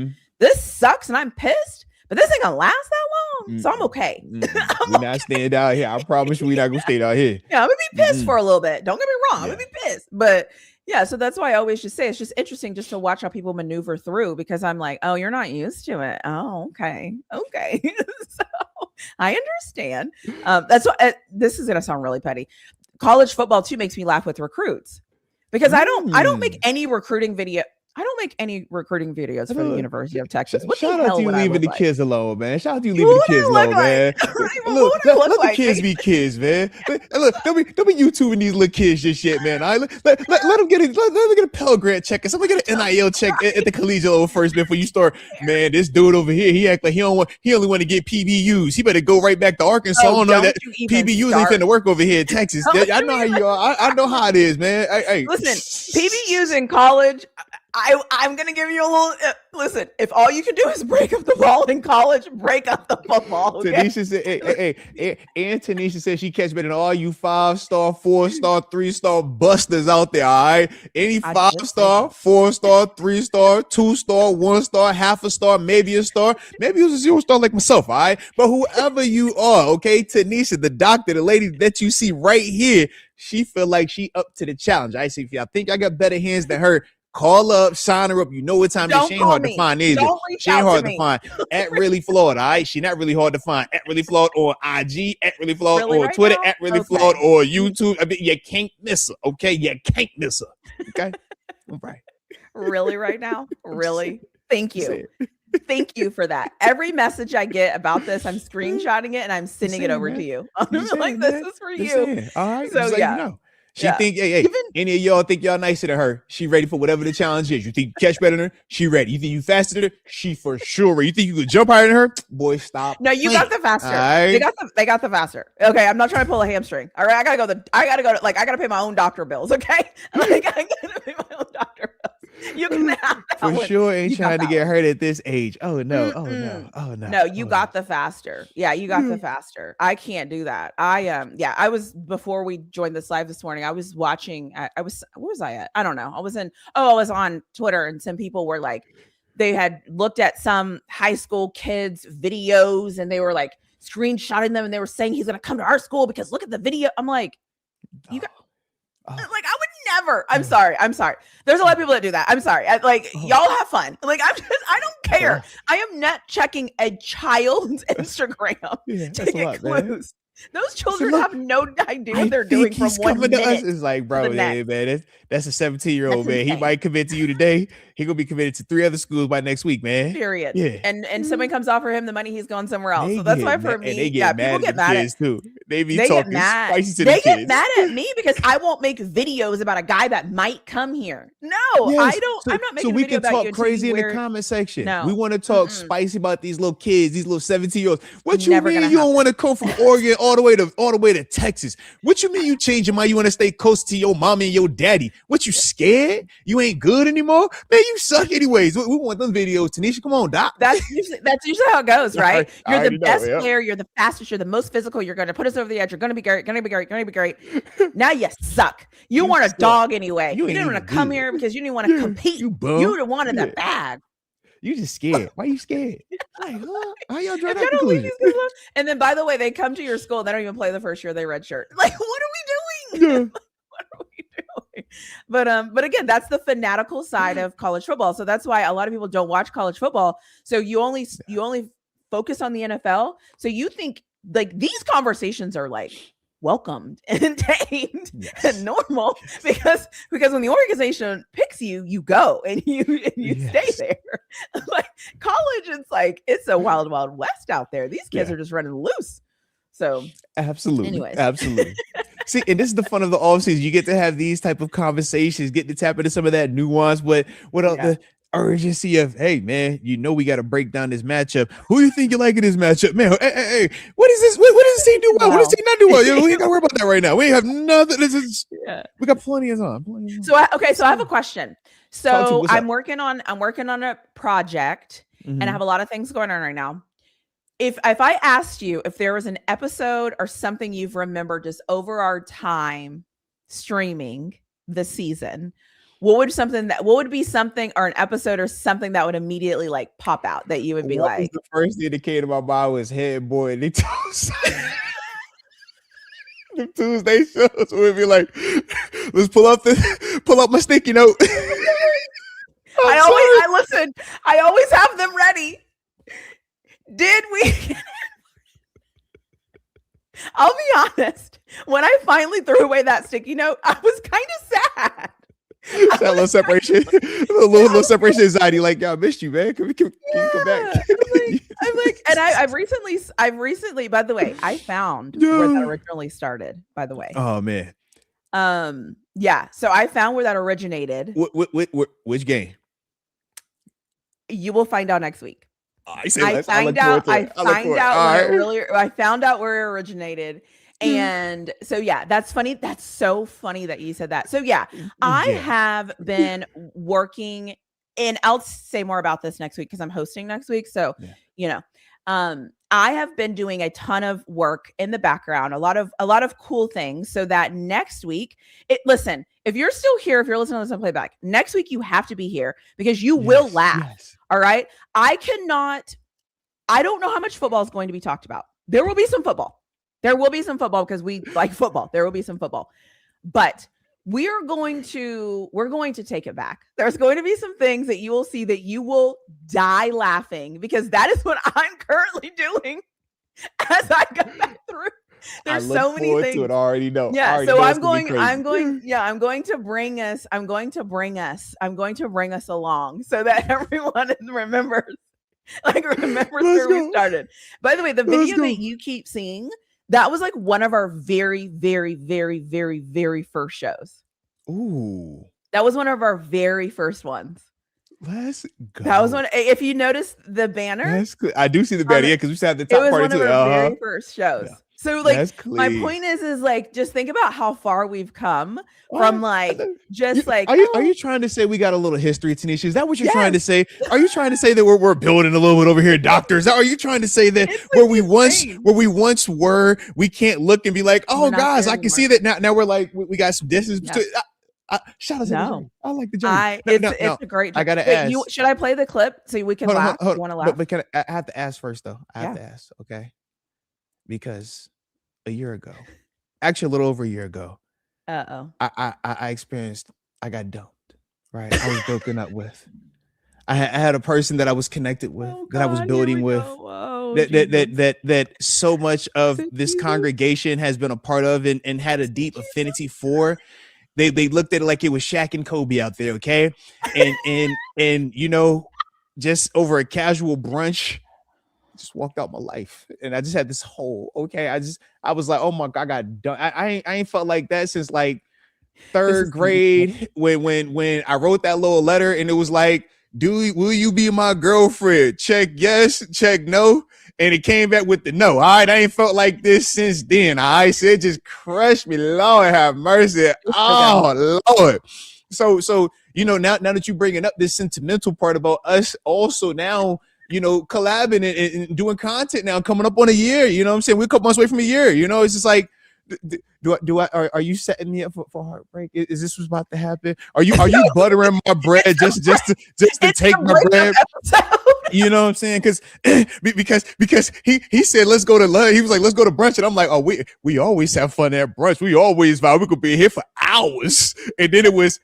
sucks and I'm pissed, but this ain't gonna last that long. So I'm okay. We're not staying out here. I promise you we're not gonna stay out here. Yeah, I'm gonna be pissed for a little bit. Don't get me wrong, I'm gonna be pissed. But Yeah, so that's why I always just say it's just interesting just to watch how people maneuver through because I'm like, oh, you're not used to it. Oh, okay, okay. So I understand. That's what this is gonna sound really petty. College football too makes me laugh with recruits because I don't make any recruiting video. I don't make any recruiting videos for the University of Texas. What the Shout out to hell you would I leaving look the like? kids alone, man. Shout out to you What leaving the would kids I look alone, man. like? Right? What Look, would I look let the like? kids be kids, man. Look, don't be YouTubing these little kids just yet, man. Let them get a Pell Grant check. Somebody get an NIL check at the collegiate level first before you start. Man, this dude over here, he act like he only want to get PBUs. He better go right back to Arkansas. Oh, know that don't you even PBUs ain't start. finna work over here in Texas. I know how you are. I know how it is, man. Hey. Listen, PBUs in college. I'm gonna give you a little. Listen, if all you can do is break up the ball in college, break up the football. Okay? TaNeisha said, and TaNeisha said she catch better than all you 5-star, 4-star, 3-star busters out there. All right, any 5-star, 4-star, 3-star, 2-star, 1-star, half a star, maybe a star, maybe it was a 0-star like myself. All right, but whoever you are, okay, TaNeisha, the doctor, the lady that you see right here, she feel like she up to the challenge. I see. If y'all think I got better hands than her, call up, sign her up. You know what time it is. She ain't hard to find either. She ain't hard to find. At Really Flawed, all right? She not really hard to find. At Really Flawed or IG, at Really Flawed or right Twitter, now? at Really Flawed or YouTube. I mean, you can't miss her, okay? You can't miss her, okay? All right. Really right now? Really? Thank you. Thank you for that. Every message I get about this, I'm screenshotting it and I'm sending it over to you. I'm like, this is for you. All right. So yeah. You know. She think, hey, any of y'all think y'all nicer than her? She ready for whatever the challenge is. You think you catch better than her? She ready. You think you faster than her? She for sure ready. You think you could jump higher than her? Boy, stop. No, you got the faster. Right. They got the faster. Okay, I'm not trying to pull a hamstring. All right, I gotta pay my own doctor bills. Okay, like I gotta pay my own doctor bills. You can have that for one. sure. Ain't trying to get hurt at this age. Oh no! Oh no! Oh no! No, you got the faster. Yeah, you got the faster. I can't do that. I was before we joined this live this morning. I was watching. Where was I at? I don't know. I was on Twitter, and some people were like, they had looked at some high school kids' videos, and they were like screenshotting them, and they were saying he's gonna come to our school because look at the video. I'm like, you got. Like I would never. I'm sorry. There's a lot of people that do that. I'm sorry. Y'all have fun. Like I don't care. I am not checking a child's Instagram to get clues. Those children have no idea what they're doing from 1 minute. It's like, bro, man, that's a 17-year-old man. He might commit to you today. He gonna be committed to 3 other schools by next week, man. Period. Yeah. And somebody comes offer him the money, he's going somewhere else. So that's why for me, they get mad people get mad at too. They talking spicy to the kids. They get mad at me because I won't make videos about a guy that might come here. No, I don't. I'm not making a video about you. So we can talk crazy in the comment section. No. We want to talk spicy about these little kids, these little 17-year-olds. What you mean you don't want to come from Oregon all the way to Texas? What you mean you change your mind? You want to stay close to your mommy and your daddy? What, you scared? You ain't good anymore? Man, you suck anyways. We want those videos. TaNeisha, come on, doc. That's usually how it goes, right? You're the best player. You're the fastest. You're the most physical. You're going to put us over the edge. You're going to be great. Now you suck. You want a dog anyway. You didn't want to come here because you didn't want to compete. You wanted that bag. You just scared. Why you scared? Like, how y'all draw that conclusion? And then, by the way, they come to your school. They don't even play the first year. They redshirt. Like, what are we doing? Yeah. What are we doing? But again, that's the fanatical side of college football. So that's why a lot of people don't watch college football. So you only focus on the NFL. So you think like these conversations are like welcomed and entertained and normal because when the organization picks you, you go and you stay there. Like college, it's a wild, wild west out there. These kids are just running loose. So absolutely. Anyways. Absolutely. See, and this is the fun of the offseason. You get to have these type of conversations, get to tap into some of that nuance, but without the urgency of, hey, man, we got to break down this matchup. Who do you think you like in this matchup? Man, hey, what is this? What does this team do well? What does this team not do well? We ain't got to worry about that right now. We ain't have nothing. We got plenty of time. So I have a question. So I'm working on a project and I have a lot of things going on right now. If I asked you if there was an episode or something you've remembered just over our time streaming the season, what would be something or an episode or something that would immediately like pop out that you would be like? The first thing that came to my mind was Head Boy and they toast. The Tuesday shows we'd be like, let's pull up my sticky note. I always have them ready. Did we? I'll be honest. When I finally threw away that sticky note, I was kind of sad. That little separation, little separation anxiety. Like, yeah, I missed you, man. Can you come back? I'm like, and I've recently, by the way, I found where that originally started. By the way, oh man, yeah. So I found where that originated. Which game? You will find out next week. I found out where it originated. And so, yeah, that's funny. That's so funny that you said that. So, yeah, I have been working, and I'll say more about this next week because I'm hosting next week. So, I have been doing a ton of work in the background, a lot of cool things so that next week, listen, if you're still here, if you're listening to this on playback, next week you have to be here because you will laugh. Yes. All right. I don't know how much football is going to be talked about. There will be some football. Because we like football. There will be some football, but we're going to take it back. There's going to be some things that you will see that you will die laughing because that is what I'm currently doing as I go back through. There's so many things. To it. I already know. Yeah. So I'm going to bring us along so that everyone remembers where we started. By the way, the video that you keep seeing, that was like one of our very, very, very, very, very first shows. Ooh. That was one of our very first ones. Let's go. That was one. If you notice the banner. I do see the banner, because we sat at the top part too. It was one of our very first shows. Yeah. So like my point is like just think about how far we've come from like just like are you trying to say we got a little history, TaNeisha? Is that what you're trying to say? Are you trying to say that we're building a little bit over here, doctors? Are you trying to say that where we once were, we can't look and be like, oh guys, I can see that now we're like we got some distance between. Shout out to the journey. I like the journey. It's a great journey. I gotta ask. Should I play the clip so we can laugh? You want to laugh? But I have to ask first though. I have to ask, okay? Because a year ago, actually a little over a year ago, I experienced, I got dumped, right? I was broken up with. I had a person that I was connected with, that I was building with, that so much of this congregation has been a part of and had a deep affinity for. They looked at it like it was Shaq and Kobe out there, okay? And just over a casual brunch, just walked out my life, and I just had this hole. Okay, I was like, oh my God, I got done. I ain't felt like that since like third grade when I wrote that little letter, and it was like, will you be my girlfriend? Check yes, check no, and it came back with the no. All right, I ain't felt like this since then. I said, just crushed me. Lord have mercy. Oh Lord. So now that you bringing up this sentimental part about us, also now. Collabing and doing content now, coming up on a year. You know what I'm saying? We're a couple months away from a year. It's just like, are you setting me up for heartbreak? Is this what's about to happen? Are you buttering my bread just to take my bread? You know what I'm saying? Because he said let's go to lunch. He was like let's go to brunch, and I'm like, oh, we always have fun at brunch. We always vibe. We could be here for hours. And then it was,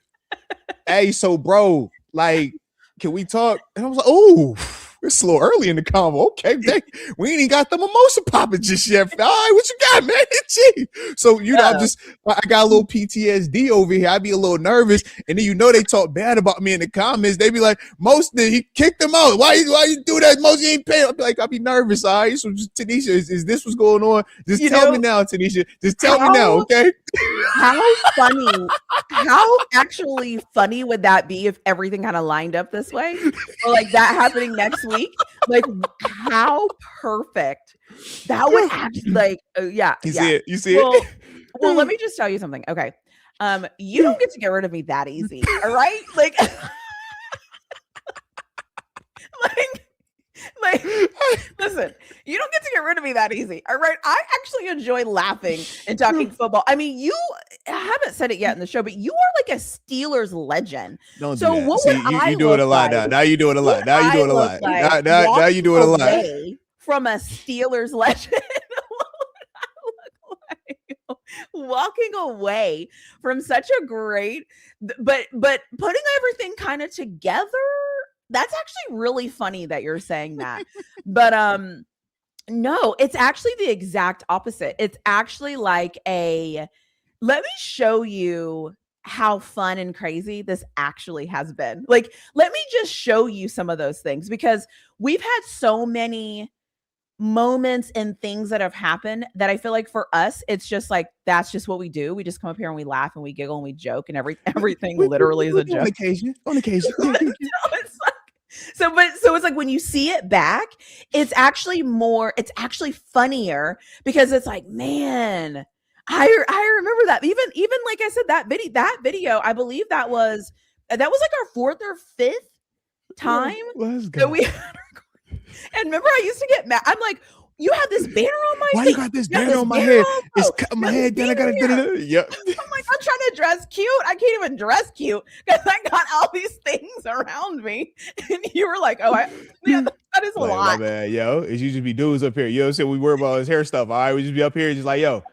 hey, so bro, like, can we talk? And I was like, oh. It's a little early in the convo. Okay, we ain't even got the mimosa popping just yet. All right, what you got, man? Gee. So I got a little PTSD over here. I be a little nervous, and then they talk bad about me in the comments. They be like, "Most he kicked them out. Why you do that? Most you ain't paying." I be like, I be nervous. All right, so just, TaNeisha, is this what's going on? Just tell me now, TaNeisha. Just tell me now, okay? How actually funny would that be if everything kind of lined up this way, or like that happening next week? Like how perfect that would actually like you see it. Well, let me just tell you something. Okay, you don't get to get rid of me that easy. All right, like listen, you don't get to get rid of me that easy. All right, I actually enjoy laughing and talking football. I mean, I haven't said it yet in the show, but you are like a Steelers legend. Don't do that. What would you do it a lot now. Now you do it a lot. Now you do it a lot. Now you do it a lot. From a Steelers legend. walking away from such a great, but putting everything kind of together. That's actually really funny that you're saying that. But no, it's actually the exact opposite. It's actually like let me show you how fun and crazy this actually has been. Like, let me just show you some of those things, because we've had so many moments and things that have happened that I feel like for us, it's just like, that's just what we do. We just come up here and we laugh and we giggle and we joke, and everything literally is a joke. On occasion. So it's like, so it's like when you see it back, it's actually funnier, because it's like, man, I remember that. Even like I said, that video, I believe that was like our fourth or fifth time. Let's go. So we and remember, I used to get mad. I'm like, you have this banner on my Why face. you got this banner on my head? It's cutting my head. Then I got it. Yep. I'm like, I'm trying to dress cute. I can't even dress cute because I got all these things around me. And you were like, oh, yeah, that is a lot. Man, yo, it's usually be dudes up here. You know what I'm saying? We worry about his hair stuff. All right. We just be up here just like, yo,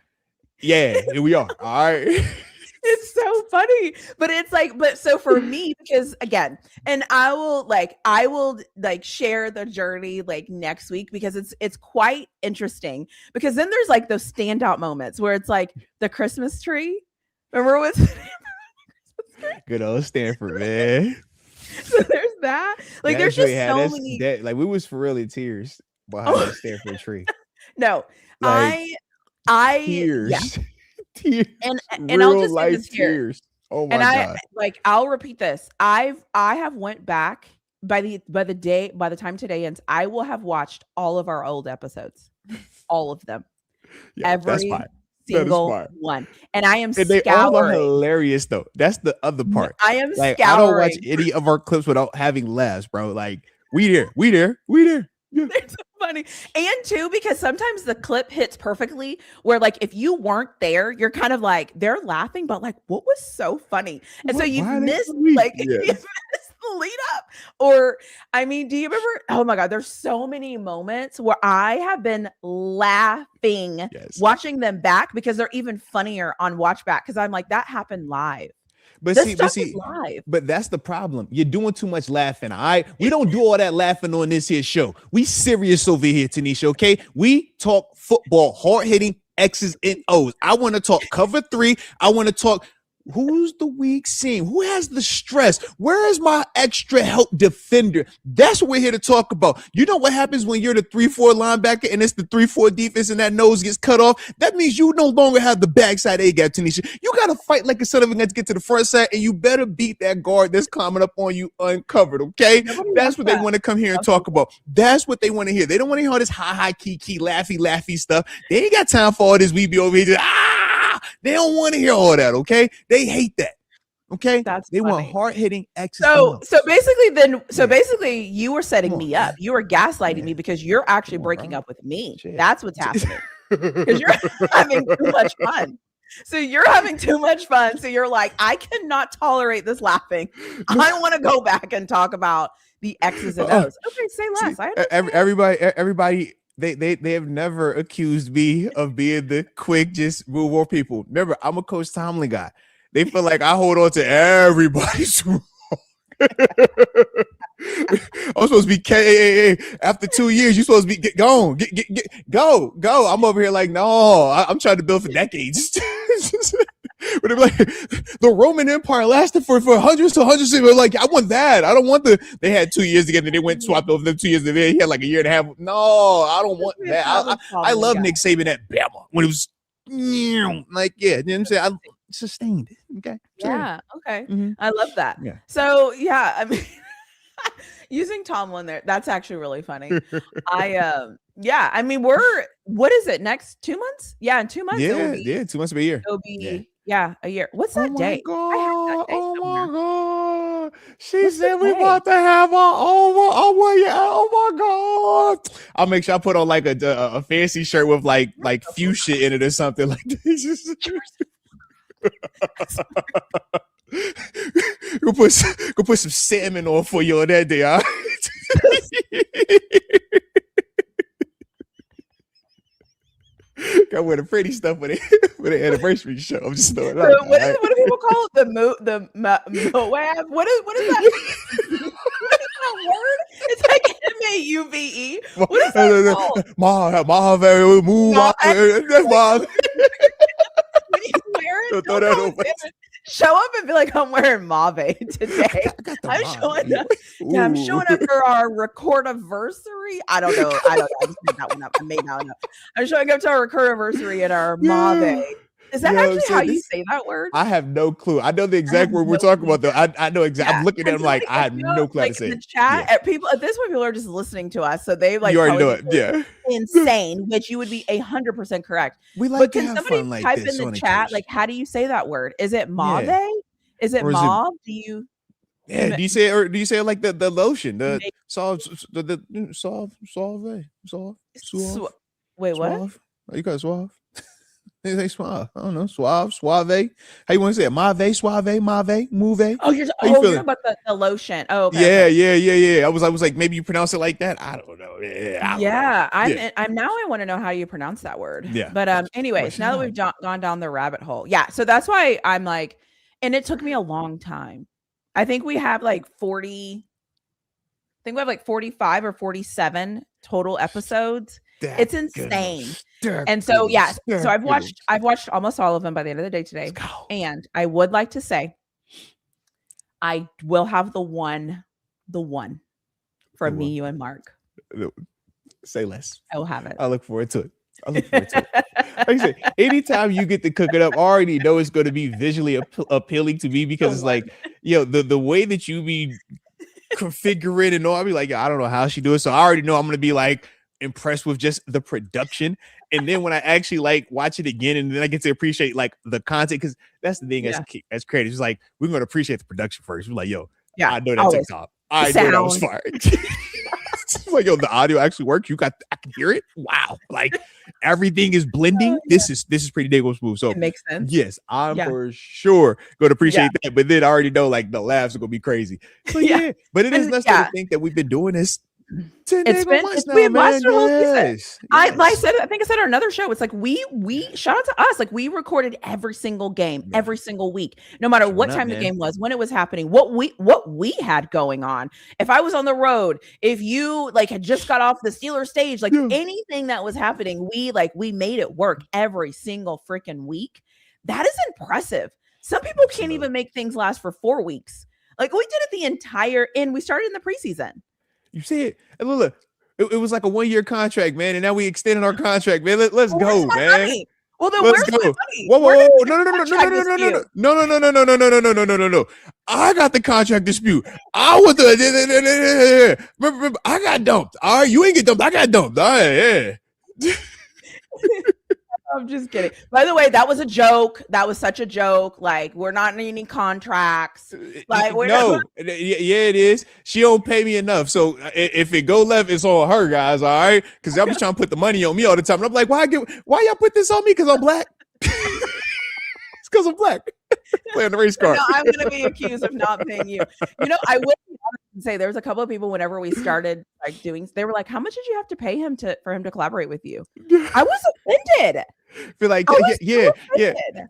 yeah, here we are. All right. It's so funny, but it's like, but so for me, because again, and I will share the journey like next week, because it's quite interesting, because then there's like those standout moments where it's like the Christmas tree. Remember what's good old Stanford, man. So there's that. Like, there's just so many. Like, we was for real in tears behind that Stanford tree. No, like, I tears. Yeah. Tears. And I'll just say this here. Tears. Oh my God. I'll repeat this. I have went back by the time today ends, I will have watched all of our old episodes. All of them. Yeah, every single one. And I am and they all are hilarious though. That's the other part. I am like, scouring. I don't watch any of our clips without having laughs, bro. Like, we there. Yeah. They're so funny. And too, because sometimes the clip hits perfectly where, like, if you weren't there, you're kind of like, they're laughing, but like, what was so funny? And so you've missed like you've missed the lead up. Or I mean, do you remember? Oh my God, there's so many moments where I have been laughing watching them back, because they're even funnier on watch back, because I'm like, that happened live. But that's the problem. You're doing too much laughing. All right. We don't do all that laughing on this here show. We serious over here, TaNeisha. Okay. We talk football, hard hitting X's and O's. I want to talk cover 3. I want to talk who's the weak seam, who has the stress, where is my extra help defender? That's what we're here to talk about. You know what happens when you're the 3-4 linebacker and it's the 3-4 defense and that nose gets cut off? That means you no longer have the backside A gap, TaNeisha. You got to fight like a son of a gun to get to the front side, and you better beat that guard that's climbing up on you uncovered, okay? That's what they want to come here and talk about. That's what they want to hear. They don't want to hear all this high, key, laughy stuff. They ain't got time for all this. We be over here just, they don't want to hear all that, okay? They hate that. Okay, they want hard-hitting X's. So basically, you were setting me up. You were gaslighting me because you're actually breaking up with me. Shit. That's what's happening. Because you're having too much fun. So you're having too much fun. So you're like, I cannot tolerate this laughing. I want to go back and talk about the X's and O's. Okay, say less. Everybody. They have never accused me of being the quick, just move on people. Remember, I'm a Coach Tomlin guy. They feel like I hold on to everybody's wrong. I'm supposed to be KAA. After 2 years, you're supposed to be go. I'm over here like, no, I'm trying to build for decades. But they're like, the Roman Empire lasted for hundreds to hundreds of years. Like, I want that. I don't want they had 2 years together. They went swapped over them 2 years. He had like a year and a half. No, I don't want that. I love Nick Saban at Bama when it was like, yeah, you know what I'm saying? I sustained it. Okay. Yeah. Okay. Mm-hmm. I love that. Yeah. So yeah, I mean, using Tomlin there, that's actually really funny. I mean, what is it, next 2 months? Yeah, in 2 months. Yeah, 2 months of a year. It'll be a year. What's that day? Oh my God. She said we about to have our own year. Oh my God. I'll make sure I put on like a fancy shirt with like fuchsia in it or something like this. Go put some salmon on for you on that day. All right? I wear the pretty stuff for the anniversary show. I'm just throwing it out. What do people call it? Moab? What is that? What is that word? It's like MAUVE. What is that called? Mauve, move. That's Mauve. When you wear it, Throw that over. Show up and be like, I'm wearing mauve today. I'm showing up. Yeah, I'm showing up for our recordiversary. I don't know. I just made that one up. I made that one up. I'm showing up to our recordiversary and our mauve. Is that actually how you say that word? I have no clue. I know the exact word we're talking about, though. I know exactly. Yeah. I'm looking at him like I have no clue how to say it. Chat, at people at this point, people are just listening to us, so they like you already know it. Yeah, insane. Which you would be 100% correct. We like but to can have somebody fun like type this in the chat? Like, how do you say that word? Is it mauve? Yeah. Is it mauve? Do you? Yeah. Do you say it, or do you say it like the lotion? The solve. Wait, what? You got suave. They say suave. I don't know. Suave. How you want to say it? Mauve, suave, move. Oh, you're talking about the lotion. Oh, okay. Yeah. I was like, maybe you pronounce it like that. I don't know. I'm now. I want to know how you pronounce that word. Yeah. But anyways, now that we've gone down the rabbit hole, yeah. So that's why I'm like, and it took me a long time. I think we have like 40. I think we have like 45 or 47 total episodes. It's insane. And so so I've watched almost all of them by the end of the day today. And I would like to say I will have the one from me, you, and Mark. Say less. I will have it. I look forward to it. Like I said, anytime you get to cook it up, I already know it's going to be visually appealing to me because it's like, the way that you be configuring and all, I'll be like, I don't know how she do it. So I already know I'm going to be like impressed with just the production. And then when I actually like watch it again, and then I get to appreciate like the content, because that's the thing as creators, it's like we're going to appreciate the production first. We're like, I know that's TikTok. I know that was fire. It's like, the audio actually works. I can hear it. Wow. Like everything is blending. This is pretty dang smooth. So it makes sense. Yes, I'm for sure going to appreciate that. But then I already know like the laughs are going to be crazy. So but it is nice to think that we've been doing this 10 days months now, man. Yes. I think I said on another show, it's like we shout out to us, like we recorded every single game every single week, no matter what time the game was, when it was happening, what we had going on. If I was on the road, if you like had just got off the Steelers stage, like anything that was happening, we made it work every single freaking week. That is impressive. Some people can't even make things last for 4 weeks. Like we did it the entire, and we started in the preseason. You see it? And look, it was like a 1-year contract, man. And now we extended our contract, man. Let's go, man. Money? Well, then where's my money? Whoa. No. I got the contract dispute. I was remember, I got dumped. All right, you ain't get dumped. I got dumped. All right, yeah. I'm just kidding. By the way, that was a joke. That was such a joke. Like, we're not in any contracts. Like, it is. She don't pay me enough. So if it go left, it's on her, guys. All right, because y'all be trying to put the money on me all the time. And I'm like, why y'all put this on me? Because I'm black. It's because I'm black. Playing the race card. No, I'm going to be accused of not paying you. I will say there was a couple of people whenever we started like doing, they were like, how much did you have to pay him for him to collaborate with you? I was offended. Feel like yeah.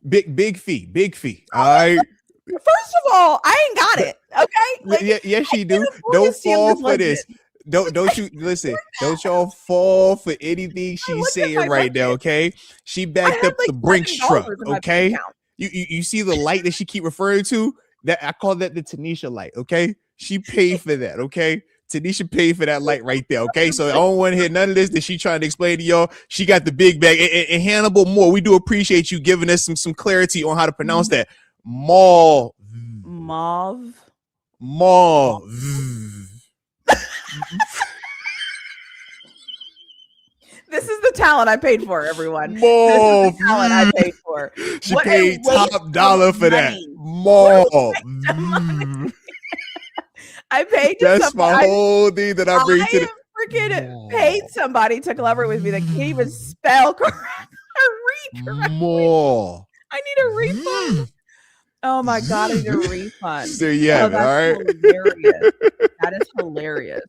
Big fee. All right. First of all, I ain't got it. Okay. Like, yes, you do. Don't fall for this. Don't you listen? Don't y'all fall for anything she's saying right now. Okay. She backed up the Brinks truck. Okay. You see the light that she keep referring to? That I call that the TaNeisha light. Okay. She paid for that. Okay. TaNeisha paid for that light right there. Okay. So I don't want to hear none of this that she trying to explain to y'all. She got the big bag. And Hannibal Moore, we do appreciate you giving us some clarity on how to pronounce that. Mauve. This is the talent I paid for, everyone. Mauve. This is the talent I paid for. She paid top dollar for that. Mauve. I paid. That's my whole thing that I bring to the freaking paid somebody to collaborate with me that can't even spell correct or read correctly. More. I need a refund. Oh my god, I need a refund. So yeah, all right. Hilarious. That is hilarious.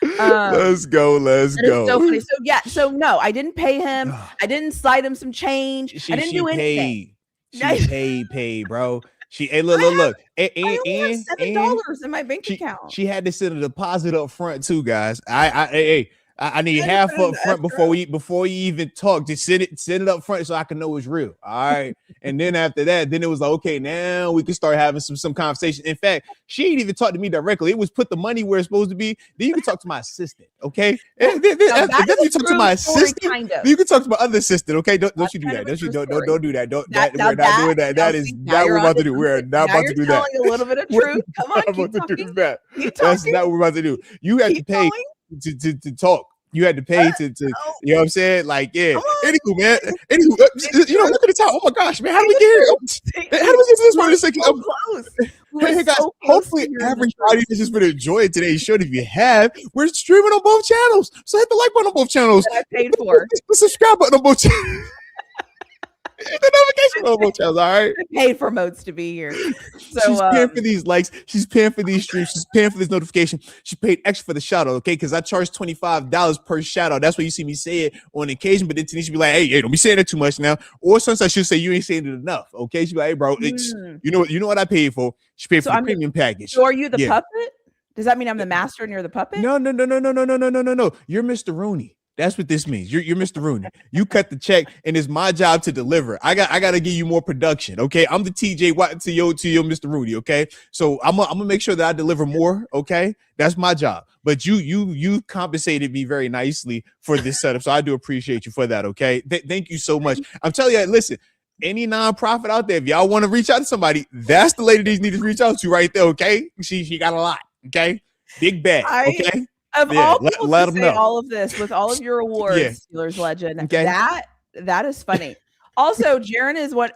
Let's go. Let's That is so go. funny. So yeah, so no, I didn't pay him. I didn't slide him some change. I didn't She do anything. paid. She paid, bro. She hey, I have look. I only have And $7 in my bank account. she had to send a deposit up front too, guys. I need I had to half put it in up the front escrow. before you even talk. Just send it up front so I can know it's real. All right. And then after that, then it was like, okay, now we can start having some conversation. In fact, she ain't even talk to me directly. It was put the money where it's supposed to be. Then you can talk to my assistant, okay? Now, And then that you is a talk to true my story, assistant. kind of. Then you can talk to my other assistant, okay? Don't That's you do kind that? of a true story. Don't do that. Now We're not doing that. now That is see, now not what you're we're about onto to do. We're something. not Now about you're to do that. telling a little bit of We're truth. Come on, not keep about to do talking. that. Keep That's talking. not what we're about to do. You have to Keep pay going. to talk. You had to pay to Oh, you know what I'm saying? Like, yeah. come on. Anywho, man. Say the You know, truth. look at the time. Oh my gosh, man. How Say do we the get here? truth. How do we get to this We part were of the second? so close. We were Hey guys, so close to hopefully hearing the everybody truth has just been enjoying today's show. If you have, we're streaming on both channels. So hit the like button on both channels. that I paid for. Hit the subscribe button on both channels. Hit the notification button on both channels, all right? I paid for Moats to be here. So She's paying for these likes. She's paying for these streams. She's paying for this notification. She paid extra for the shout out, okay? Because I charge $25 per shout out. That's what you see me say it on occasion. But then TaNeisha be like, hey, don't be saying that too much now. Or sometimes she'll say you ain't saying it enough, okay? She be like, hey, bro, you know what I paid for. She paid for the premium package. So are you the Yeah. puppet? Does that mean I'm the master and you're the puppet? No. You're Mr. Rooney. That's what this means. You're Mr. Rooney. You cut the check, and it's my job to deliver. I got to give you more production. Okay, I'm the TJ Watt to your Mr. Rooney. Okay, so I'm gonna make sure that I deliver more. Okay, that's my job. But you compensated me very nicely for this setup, so I do appreciate you for that. Okay, thank you so much. I'm telling you, listen. Any nonprofit out there, if y'all want to reach out to somebody, that's the lady these need to reach out to right there. Okay, she got a lot. Okay, big bag. Okay. Of all people let to them say know all of this with all of your awards, Yeah. Steelers legend, Okay. that is funny. Also, Jaron is what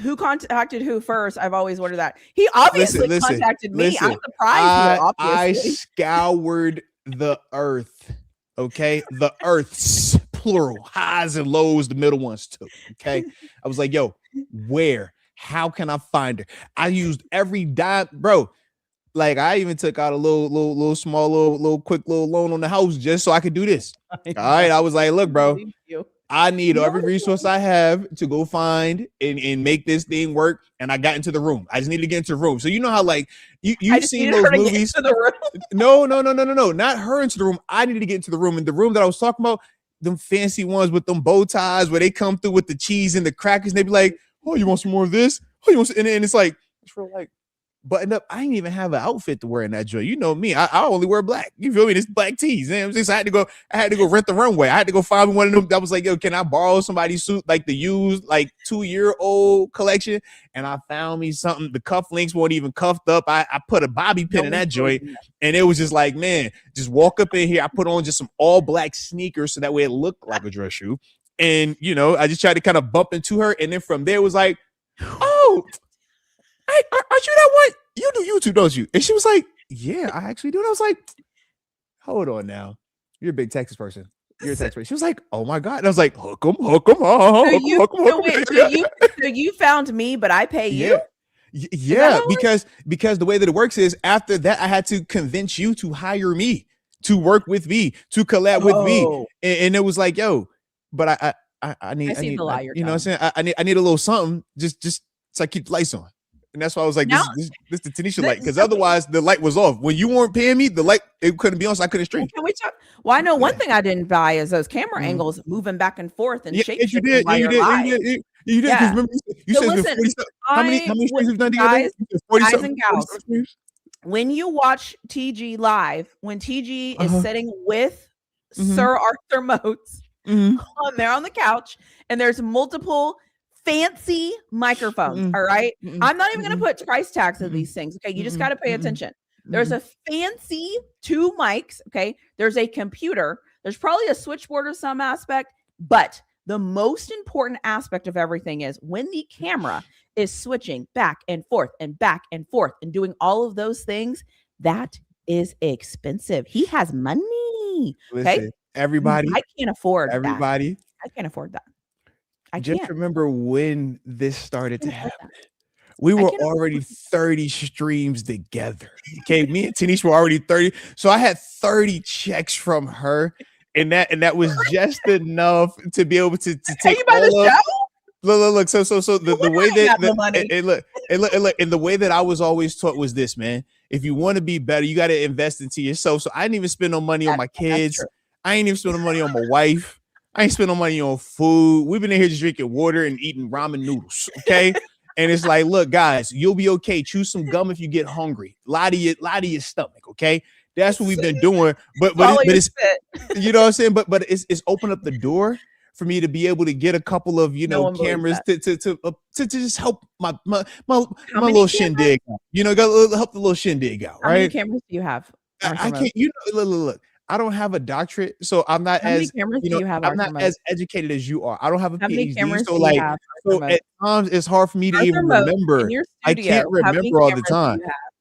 who contacted who first? I've always wondered that. He obviously contacted me. I'm surprised. I scoured the earth. Okay, the earths plural, highs and lows, the middle ones too. Okay, I was like, yo, where? How can I find her? I used every dime, bro. Like I even took out a little small little quick little loan on the house just so I could do this. All right, I was like, look, bro, I need every resource I have to go find and make this thing work. And I got into the room. I just need to get into the room. So you know how like you've seen those movies. No, not her into the room. I needed to get into the room. And the room that I was talking about, them fancy ones with them bow ties where they come through with the cheese and the crackers. And they be like, oh, you want some more of this? Oh, you want some? And it's like, it's real like. Buttoned up. I didn't even have an outfit to wear in that joint. You know me. I only wear black. You feel me? This black tees. You know what I'm saying? So I had to go rent the runway. I had to go find one of them that was like, yo, can I borrow somebody's suit, like the used, like 2-year-old collection? And I found me something. The cufflinks weren't even cuffed up. I put a bobby pin in that joint, and it was just like, man, just walk up in here. I put on just some all black sneakers so that way it looked like a dress shoe. And you know, I just tried to kind of bump into her, and then from there it was like, oh. Hey, aren't you that one? You do YouTube, don't you? And she was like, yeah, I actually do. And I was like, hold on now. You're a big Texas person. You're a Texas person. She was like, oh my God. And I was like, hook 'em. So you found me, but I pay you? Yeah, because the way that it works is after that, I had to convince you to hire me, to work with me, to collab with me. And it was like, yo, but I need, you know what I'm saying? I need a little something just so I keep the lights on. And that's why I was like, this the TaNeisha light, because otherwise the light was off. When you weren't paying me, the light it couldn't be on, so I couldn't stream. Can we talk? Well, I know one thing I didn't buy is those camera angles moving back and forth and shape. You did. You did. Because remember, you said it's been 47. How many streams have done together? Guys and gals, when you watch TG live, when TG is sitting with Sir Arthur Moats on there on the couch, and there's multiple fancy microphones. All right. I'm not even going to put price tags of these things. Okay. You just got to pay attention. There's a fancy 2 mics. Okay. There's a computer. There's probably a switchboard of some aspect, but the most important aspect of everything is when the camera is switching back and forth and doing all of those things, that is expensive. He has money. Okay. Listen, everybody. I can't afford that. I can't afford that. I just can't. remember when this started to happen. we were already 30 streams together. Okay, me and TaNeisha were already 30. So I had 30 checks from her, and that was just enough to be able to take all of. Look. So the way that look, and the way that I was always taught was this, man. If you want to be better, you got to invest into yourself. So I didn't even spend no money on my kids. I ain't even spend no money on my wife. I ain't spend no money on food. We've been in here just drinking water and eating ramen noodles. Okay. And it's like, look, guys, you'll be okay. Chew some gum if you get hungry. Lie to your stomach. Okay. That's what we've been doing. But it's, you know what I'm saying? But it's opened up the door for me to be able to get a couple of, cameras to just help my little shindig out. Help the little shindig out, right? How many cameras do you have? I can't, look. I don't have a doctorate, so I'm not I'm not as educated as you are. I don't have a PhD, so at times it's hard for me to even remember. I can't remember all the time.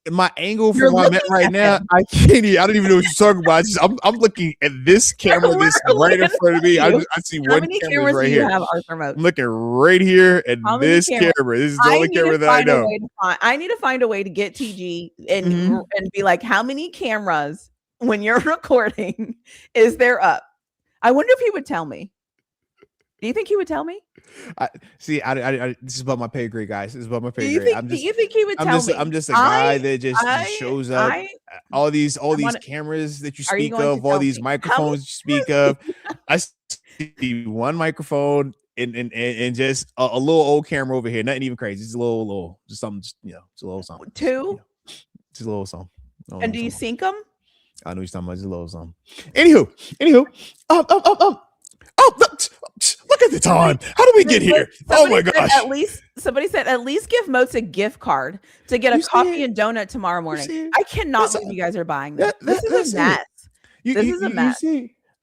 My angle from where I'm at right now, I don't even know what you're talking about. I'm looking at this camera, this right in front of me. I see one camera right here. I'm looking right here at this camera. This is the only camera that I know. I need to find a way to get TG and be like, how many cameras when you're recording is there up? I wonder if he would tell me. Do you think he would tell me? This is about my pay grade, guys. This is about my pay grade. Do you think he would tell me? I'm just a guy that just shows up. All these cameras that you speak of, all these microphones you speak of. I see one microphone and just a little old camera over here. Nothing even crazy. Just a little, just something. Just a little something. Two. Just a little something. And do you sync them? I know you're talking about just a little something. Anywho. Look at the time. How do we get here? Oh my gosh. Somebody said at least give Moats a gift card to get a coffee and donut tomorrow morning. I cannot believe you guys are buying this. This is a mess. This is a mess.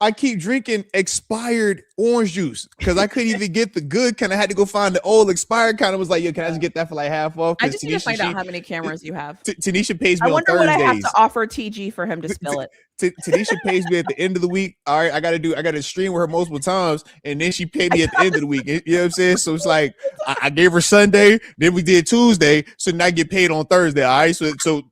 I keep drinking expired orange juice because I couldn't even get the good kind. I had to go find the old expired kind. Of was like, yo, can I just get that for like half off? I just need to find out how many cameras you have. TaNeisha pays me on Thursdays. I wonder what I have to offer TG for him to spill it. TaNeisha pays me at the end of the week. All right, I got to stream with her multiple times, and then she paid me at the end of the week. You know what I'm saying? So it's like I gave her Sunday, then we did Tuesday, so now I get paid on Thursday. All right, so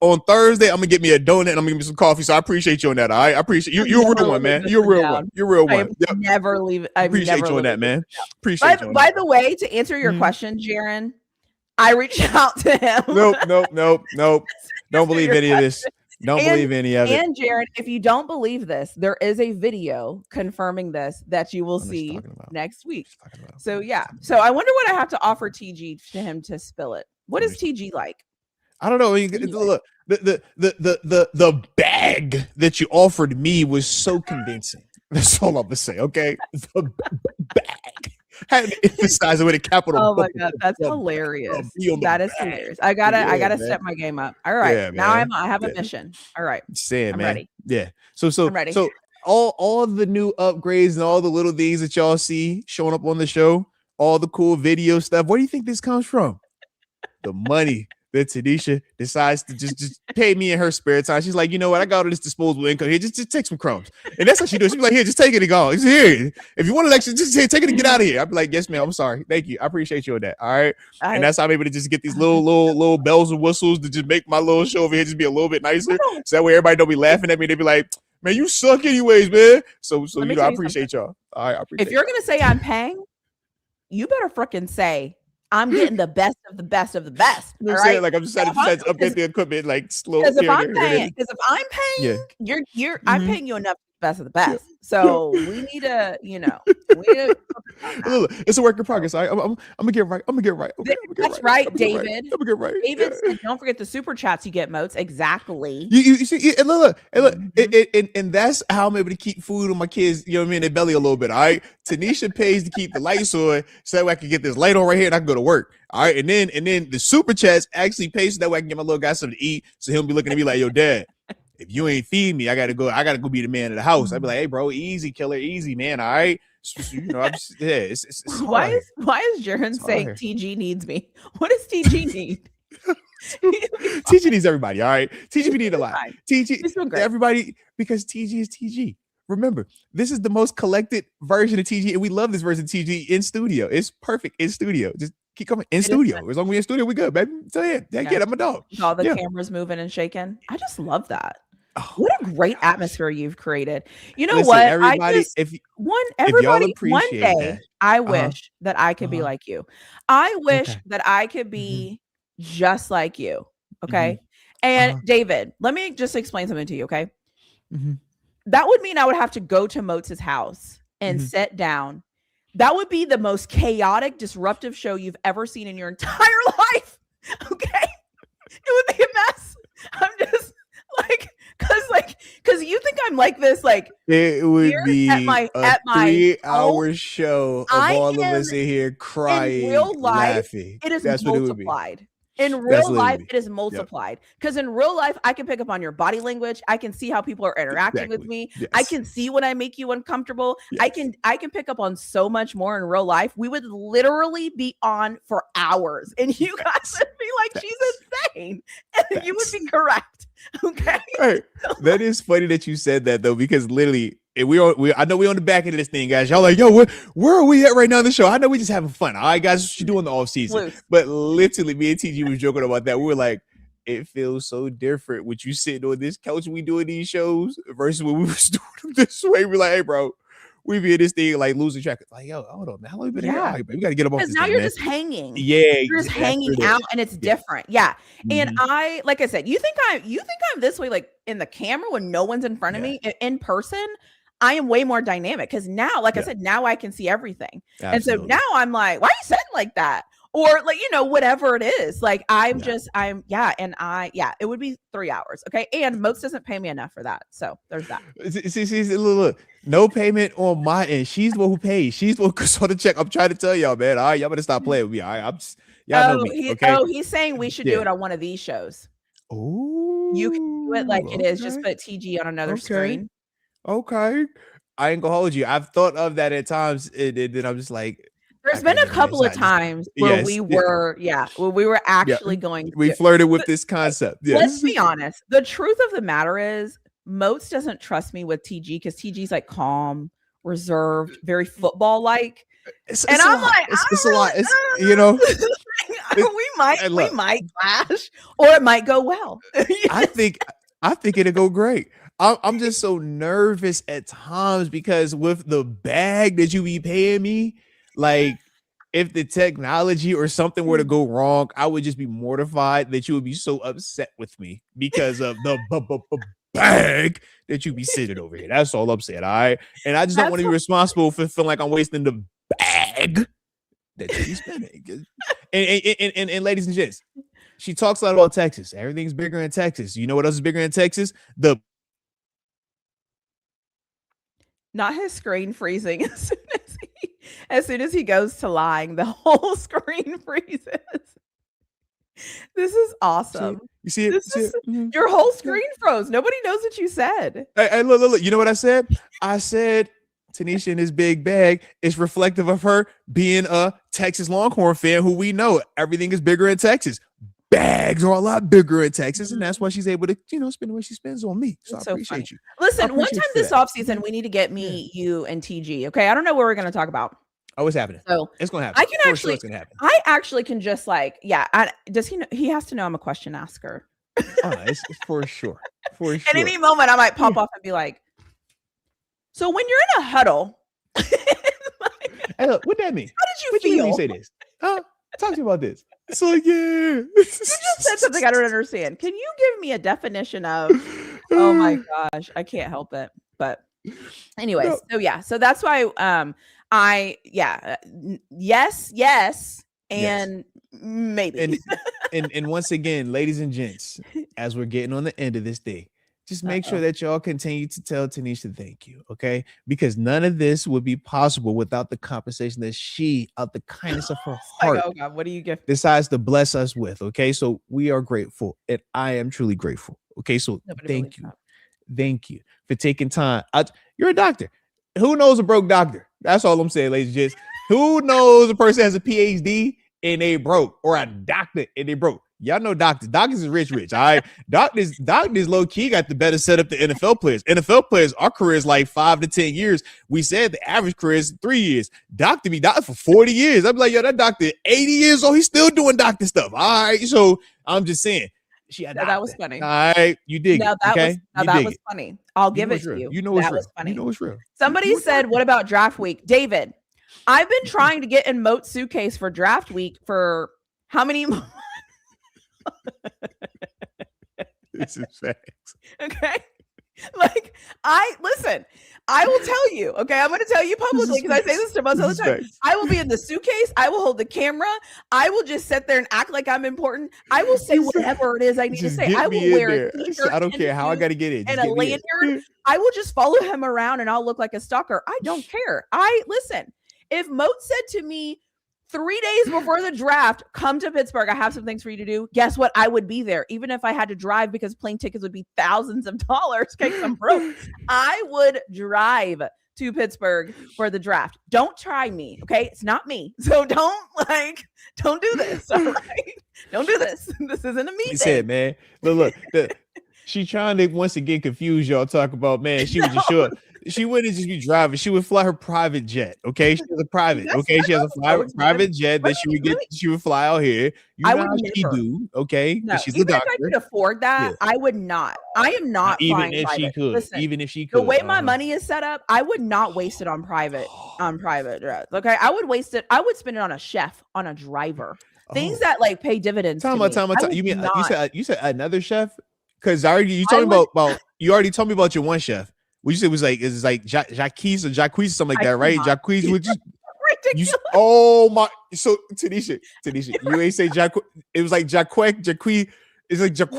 on Thursday, I'm gonna get me a donut and I'm gonna get me some coffee. So I appreciate you on that. All right, I appreciate you. You're a real one, man. You're a real one. You're a real one. Never leave. I appreciate you on that, man. Appreciate you. By the way, to answer your question, Jaron, I reached out to him. Nope. Don't believe any of this. Don't believe any of it. And Jaron, if you don't believe this, there is a video confirming this that you will see next week. So yeah. So I wonder what I have to offer TG to him to spill it. What is TG like? I don't know. Look, the bag that you offered me was so convincing. That's all I'm gonna say. Okay, the bag. Had to emphasize it with a capital. Oh my god, that's hilarious. That is hilarious. I gotta step my game up. All right, now I have a mission. All right, I'm ready. Yeah. So I'm ready. So all the new upgrades and all the little things that y'all see showing up on the show, all the cool video stuff. Where do you think this comes from? The money that TaNeisha decides to just pay me in her spare time. She's like, you know what? I got all this disposable income here. Just take some crumbs. And that's what she does. She's like, here, just take it and go. It's here. If you want to just here, take it and get out of here. I'd be like, yes, ma'am. I'm sorry. Thank you. I appreciate you on that. All right. And that's how I'm able to just get these little bells and whistles to just make my little show over here just be a little bit nicer. So that way everybody don't be laughing at me. They be like, man, you suck anyways, man. So I appreciate y'all. All right. I appreciate if you're going to say I'm paying, you better freaking say, I'm getting the best of the best of the best. You know what I'm saying? Like I'm just trying to update the equipment, like slow. Because if I'm paying, I'm paying you enough best of the best. So we need to, it's a work in progress. I'm gonna get right. I'm gonna get right. Okay, that's right, David. I'm gonna get right. David said, "Don't forget the super chats you get, Moats." Exactly. You see, and look, and that's how I'm able to keep food on my kids. You know what I mean? Their belly a little bit. All right. TaNeisha pays to keep the lights on, so that way I can get this light on right here and I can go to work. All right, and then the super chats actually pays so that way I can get my little guy something to eat. So he'll be looking at me like, "Yo, Dad, if you ain't feed me, I gotta go be the man of the house." I'd be like, "Hey, bro, easy, killer, easy, man. All right." So, I'm just, it's why is Jaron saying TG needs me? What does TG need? TG needs everybody. All right, TG we need a lot. TG everybody because TG is TG. Remember, this is the most collected version of TG, and we love this version of TG in studio. It's perfect in studio. Just Keep coming in studio. As long as we're in studio, we good, baby. So yeah, I'm a dog. All the cameras moving and shaking. I just love that. Oh, what a great atmosphere you've created. You know listen, what? everybody, if y'all one appreciate day, that, I wish that I could be like you. I wish that I could be just like you. Okay. And David, let me just explain something to you. Okay. That would mean I would have to go to Moats' house and sit down. That would be the most chaotic, disruptive show you've ever seen in your entire life. Okay. It would be a mess. I'm just because you think I'm like this, like it would be at my 3-hour show of all of us in here crying, in real life, laughing. It is That's multiplied. In real life, it is multiplied because in real life, I can pick up on your body language. I can see how people are interacting with me. Yes. I can see when I make you uncomfortable. Yes. I can pick up on so much more in real life. We would literally be on for hours, and you guys would be like, "She's insane," and you would be correct. Okay. Right. That is funny that you said that though, because literally I know we're on the back end of this thing, guys. Y'all like, yo, where are we at right now in the show? I know we just having fun. All right, guys, what you doing the off season? But literally, me and TG was joking about that. We were like, it feels so different with you sitting on this couch when we doing these shows versus when we was doing them this way. We're like, hey, bro, we be in this thing like losing track. Like, yo, hold on, man, how long you been here? Right, we got to get up off this now thing, you're man. just hanging. Yeah, you're just hanging out, and it's different. Yeah, and I, like I said, you think I'm this way, like in the camera when no one's in front of me. In person, I am way more dynamic because now, like I said, now I can see everything. Absolutely. And so now I'm like, why are you sitting like that? Or like, whatever it is. Like it would be 3 hours. Okay. And Moats doesn't pay me enough for that. So there's that. See, look, no payment on my end. She's the one who pays. She's the one who saw the check. I'm trying to tell y'all, man. All right, y'all better stop playing with me. All right, y'all know me. Okay. He's saying we should do it on one of these shows. Oh, you can do it like it is. Just put TG on another screen. Okay. I ain't gonna hold you. I've thought of that at times, and then I'm just like, there's been a couple of times where we were actually going. We flirted with this concept. Yes. Let's be honest. The truth of the matter is, Moats doesn't trust me with TG because TG's like calm, reserved, very football-like. And I'm like, it's a lot. We might clash, or it might go well. I think it'll go great. I'm just so nervous at times because with the bag that you be paying me, like if the technology or something were to go wrong, I would just be mortified that you would be so upset with me because of the bag that you be sitting over here. That's all I'm saying. All right. And I just don't want to be responsible for feeling like I'm wasting the bag that you be spending. And ladies and gents, she talks a lot about Texas. Everything's bigger in Texas. You know what else is bigger in Texas? Not his screen freezing as soon as he goes to lying, the whole screen freezes. This is awesome. You see it? Your whole screen froze. Nobody knows what you said. Hey, look. You know what I said? I said TaNeisha in this big bag is reflective of her being a Texas Longhorn fan who we know everything is bigger in Texas. Bags are a lot bigger in Texas, and that's why she's able to, spend the way she spends on me. So I appreciate you. Listen, one time this offseason, we need to get me, you, and TG. Okay, I don't know what we're going to talk about. Oh, it's happening. So it's going to happen. It's going to happen. I actually can just does he know? He has to know I'm a question asker. It's for sure. For sure. At any moment, I might pop off and be like, so when you're in a huddle. Hey, look, what that mean? How did you feel? When you say this? Talk to me about this. It's like, yeah. You just said something I don't understand. Can you give me a definition of, oh my gosh, I can't help it. But anyways, so that's why yes, and maybe. And once again, ladies and gents, as we're getting on the end of this thing, just make sure that y'all continue to tell TaNeisha thank you, okay? Because none of this would be possible without the compensation that she, out the kindness of her heart, oh God, what do you get? Decides to bless us with, okay? So we are grateful, and I am truly grateful, okay? So thank you. Thank you for taking time. You're a doctor. Who knows a broke doctor? That's all I'm saying, ladies and gents. Who knows a person has a PhD and they broke, or a doctor and they broke? Y'all know doctors. Doctors is rich. All right. Doctors low key got the better setup than NFL players. NFL players, our career is like 5 to 10 years. We said the average career is 3 years. Doctor for 40 years. I'm like, yo, that doctor 80 years old. He's still doing doctor stuff. All right. So I'm just saying. That was funny. All right. You dig it. Okay. That was funny. I'll give it to you. You know it's real. Was funny. You know it's real. Somebody said, what about draft week? David, I've been trying to get in Moats suitcase for draft week for how many months? This is facts. Okay. Like, I will tell you, okay? I'm going to tell you publicly because I say this to most of the time. I will be in the suitcase. I will hold the camera. I will just sit there and act like I'm important. I will say whatever it is I need to say. I will wear a t-shirt. I don't care how I got to get in. And a lanyard. I will just follow him around and I'll look like a stalker. I don't care. Listen, if Moat said to me 3 days before the draft, come to Pittsburgh, I have some things for you to do. Guess what? I would be there. Even if I had to drive because plane tickets would be thousands of dollars. Okay, I'm broke. I would drive to Pittsburgh for the draft. Don't try me. Okay. It's not me. So don't do this. All right. Don't do this. This isn't a me thing. Said, man. Look, she trying to once again confuse y'all. Talk about, man, she would just show up. She wouldn't just be driving. She would fly her private jet. Okay, she has a private. Okay, she has a private jet that she would get. She would fly out here. You know how she do. Okay, no, she's even a doctor. If I could afford that, I would not. I am not. Even if private. she could. Listen, even if she could. The way my money is set up, I would not waste it on private. Jets. Okay, I would waste it. I would spend it on a chef, on a driver. Things that like pay dividends. Time. You mean you said another chef? Because you already told me about your one chef. What you said was like it's like Jacques or Jacques or something like that, right? Jacques was just ridiculous. Oh my! So TaNeisha, you ain't say Jacques. It was like Jacques. It's like Jacques.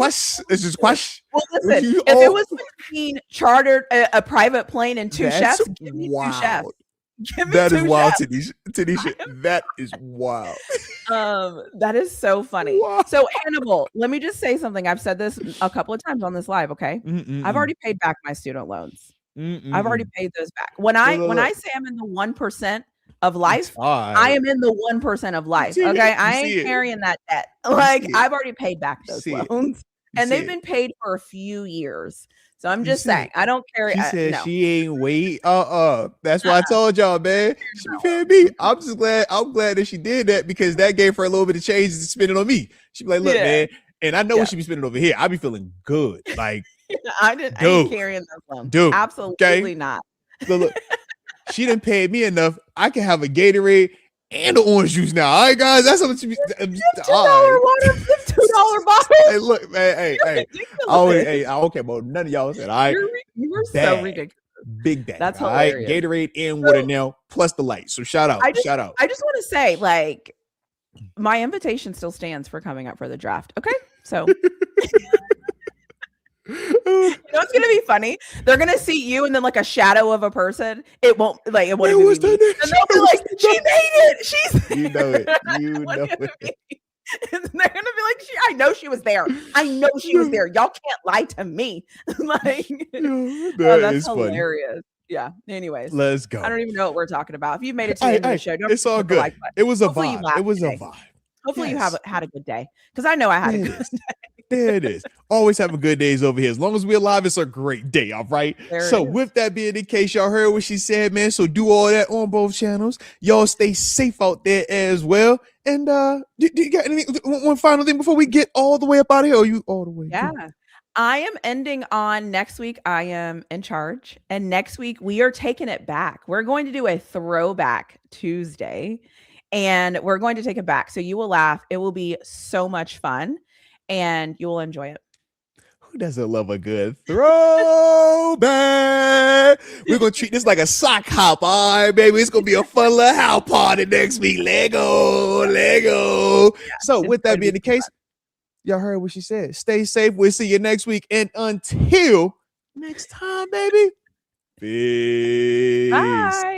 It's just Quash. Well, listen, if it was between chartered a private plane and two chefs, give me 2 chefs. That is wild, TaNeisha. That is wild. That is so funny. Wow. So Hannibal, let me just say something. I've said this a couple of times on this live. Okay, I've already paid back my student loans. I've already paid those back. When I say I'm in the 1% of life, I am in the 1% of life. Okay, I ain't carrying that debt. Like I've already paid back those loans, and they've been paid for a few years. So I'm just saying, I don't carry. She said she ain't wait. That's why I told y'all, man. She paid me. I'm just glad. I'm glad that she did that because that gave her a little bit of change to spend it on me. She be like, look, man, and I know what she be spending over here. I be feeling good. Like I ain't carrying those loans. Dude, absolutely not. Look, she didn't pay me enough. I can have a Gatorade and the orange juice now. All right, guys, that's something to be $2 water, $2 bottle. Hey, look, man, hey. I don't care about none of y'all said. All right, you were so ridiculous. Big bag. That's hilarious. Right? Gatorade and water now, plus the light. So shout out. I just want to say, like, my invitation still stands for coming up for the draft. Okay, so. You know what's gonna be funny? They're gonna see you and then like a shadow of a person. It won't even be me. And they'll be like, she made it. She's you know it. You know it. And they're gonna be like, I know she was there. I know she was there. Y'all can't lie to me. Like that's hilarious. Funny. Yeah. Anyways, let's go. I don't even know what we're talking about. If you made it to the end of the show, don't it's all good. Like it was a vibe. It was a vibe. Hopefully you have had a good day. Because I know I had a good day. There it is. Always having good days over here. As long as we're alive, it's a great day. All right. So with that being the case, y'all heard what she said, man. So do all that on both channels. Y'all stay safe out there as well. And do you got one final thing before we get all the way up out of here? Or are you all the way? Yeah. I am ending on next week. I am in charge. And next week we are taking it back. We're going to do a throwback Tuesday. And we're going to take it back. So you will laugh. It will be so much fun. And you will enjoy it. Who doesn't love a good throwback? We're going to treat this like a sock hop. All right, baby. It's going to be a fun little house party next week. Lego. Yeah, so with that being the case, y'all heard what she said. Stay safe. We'll see you next week. And until next time, baby. Peace. Bye.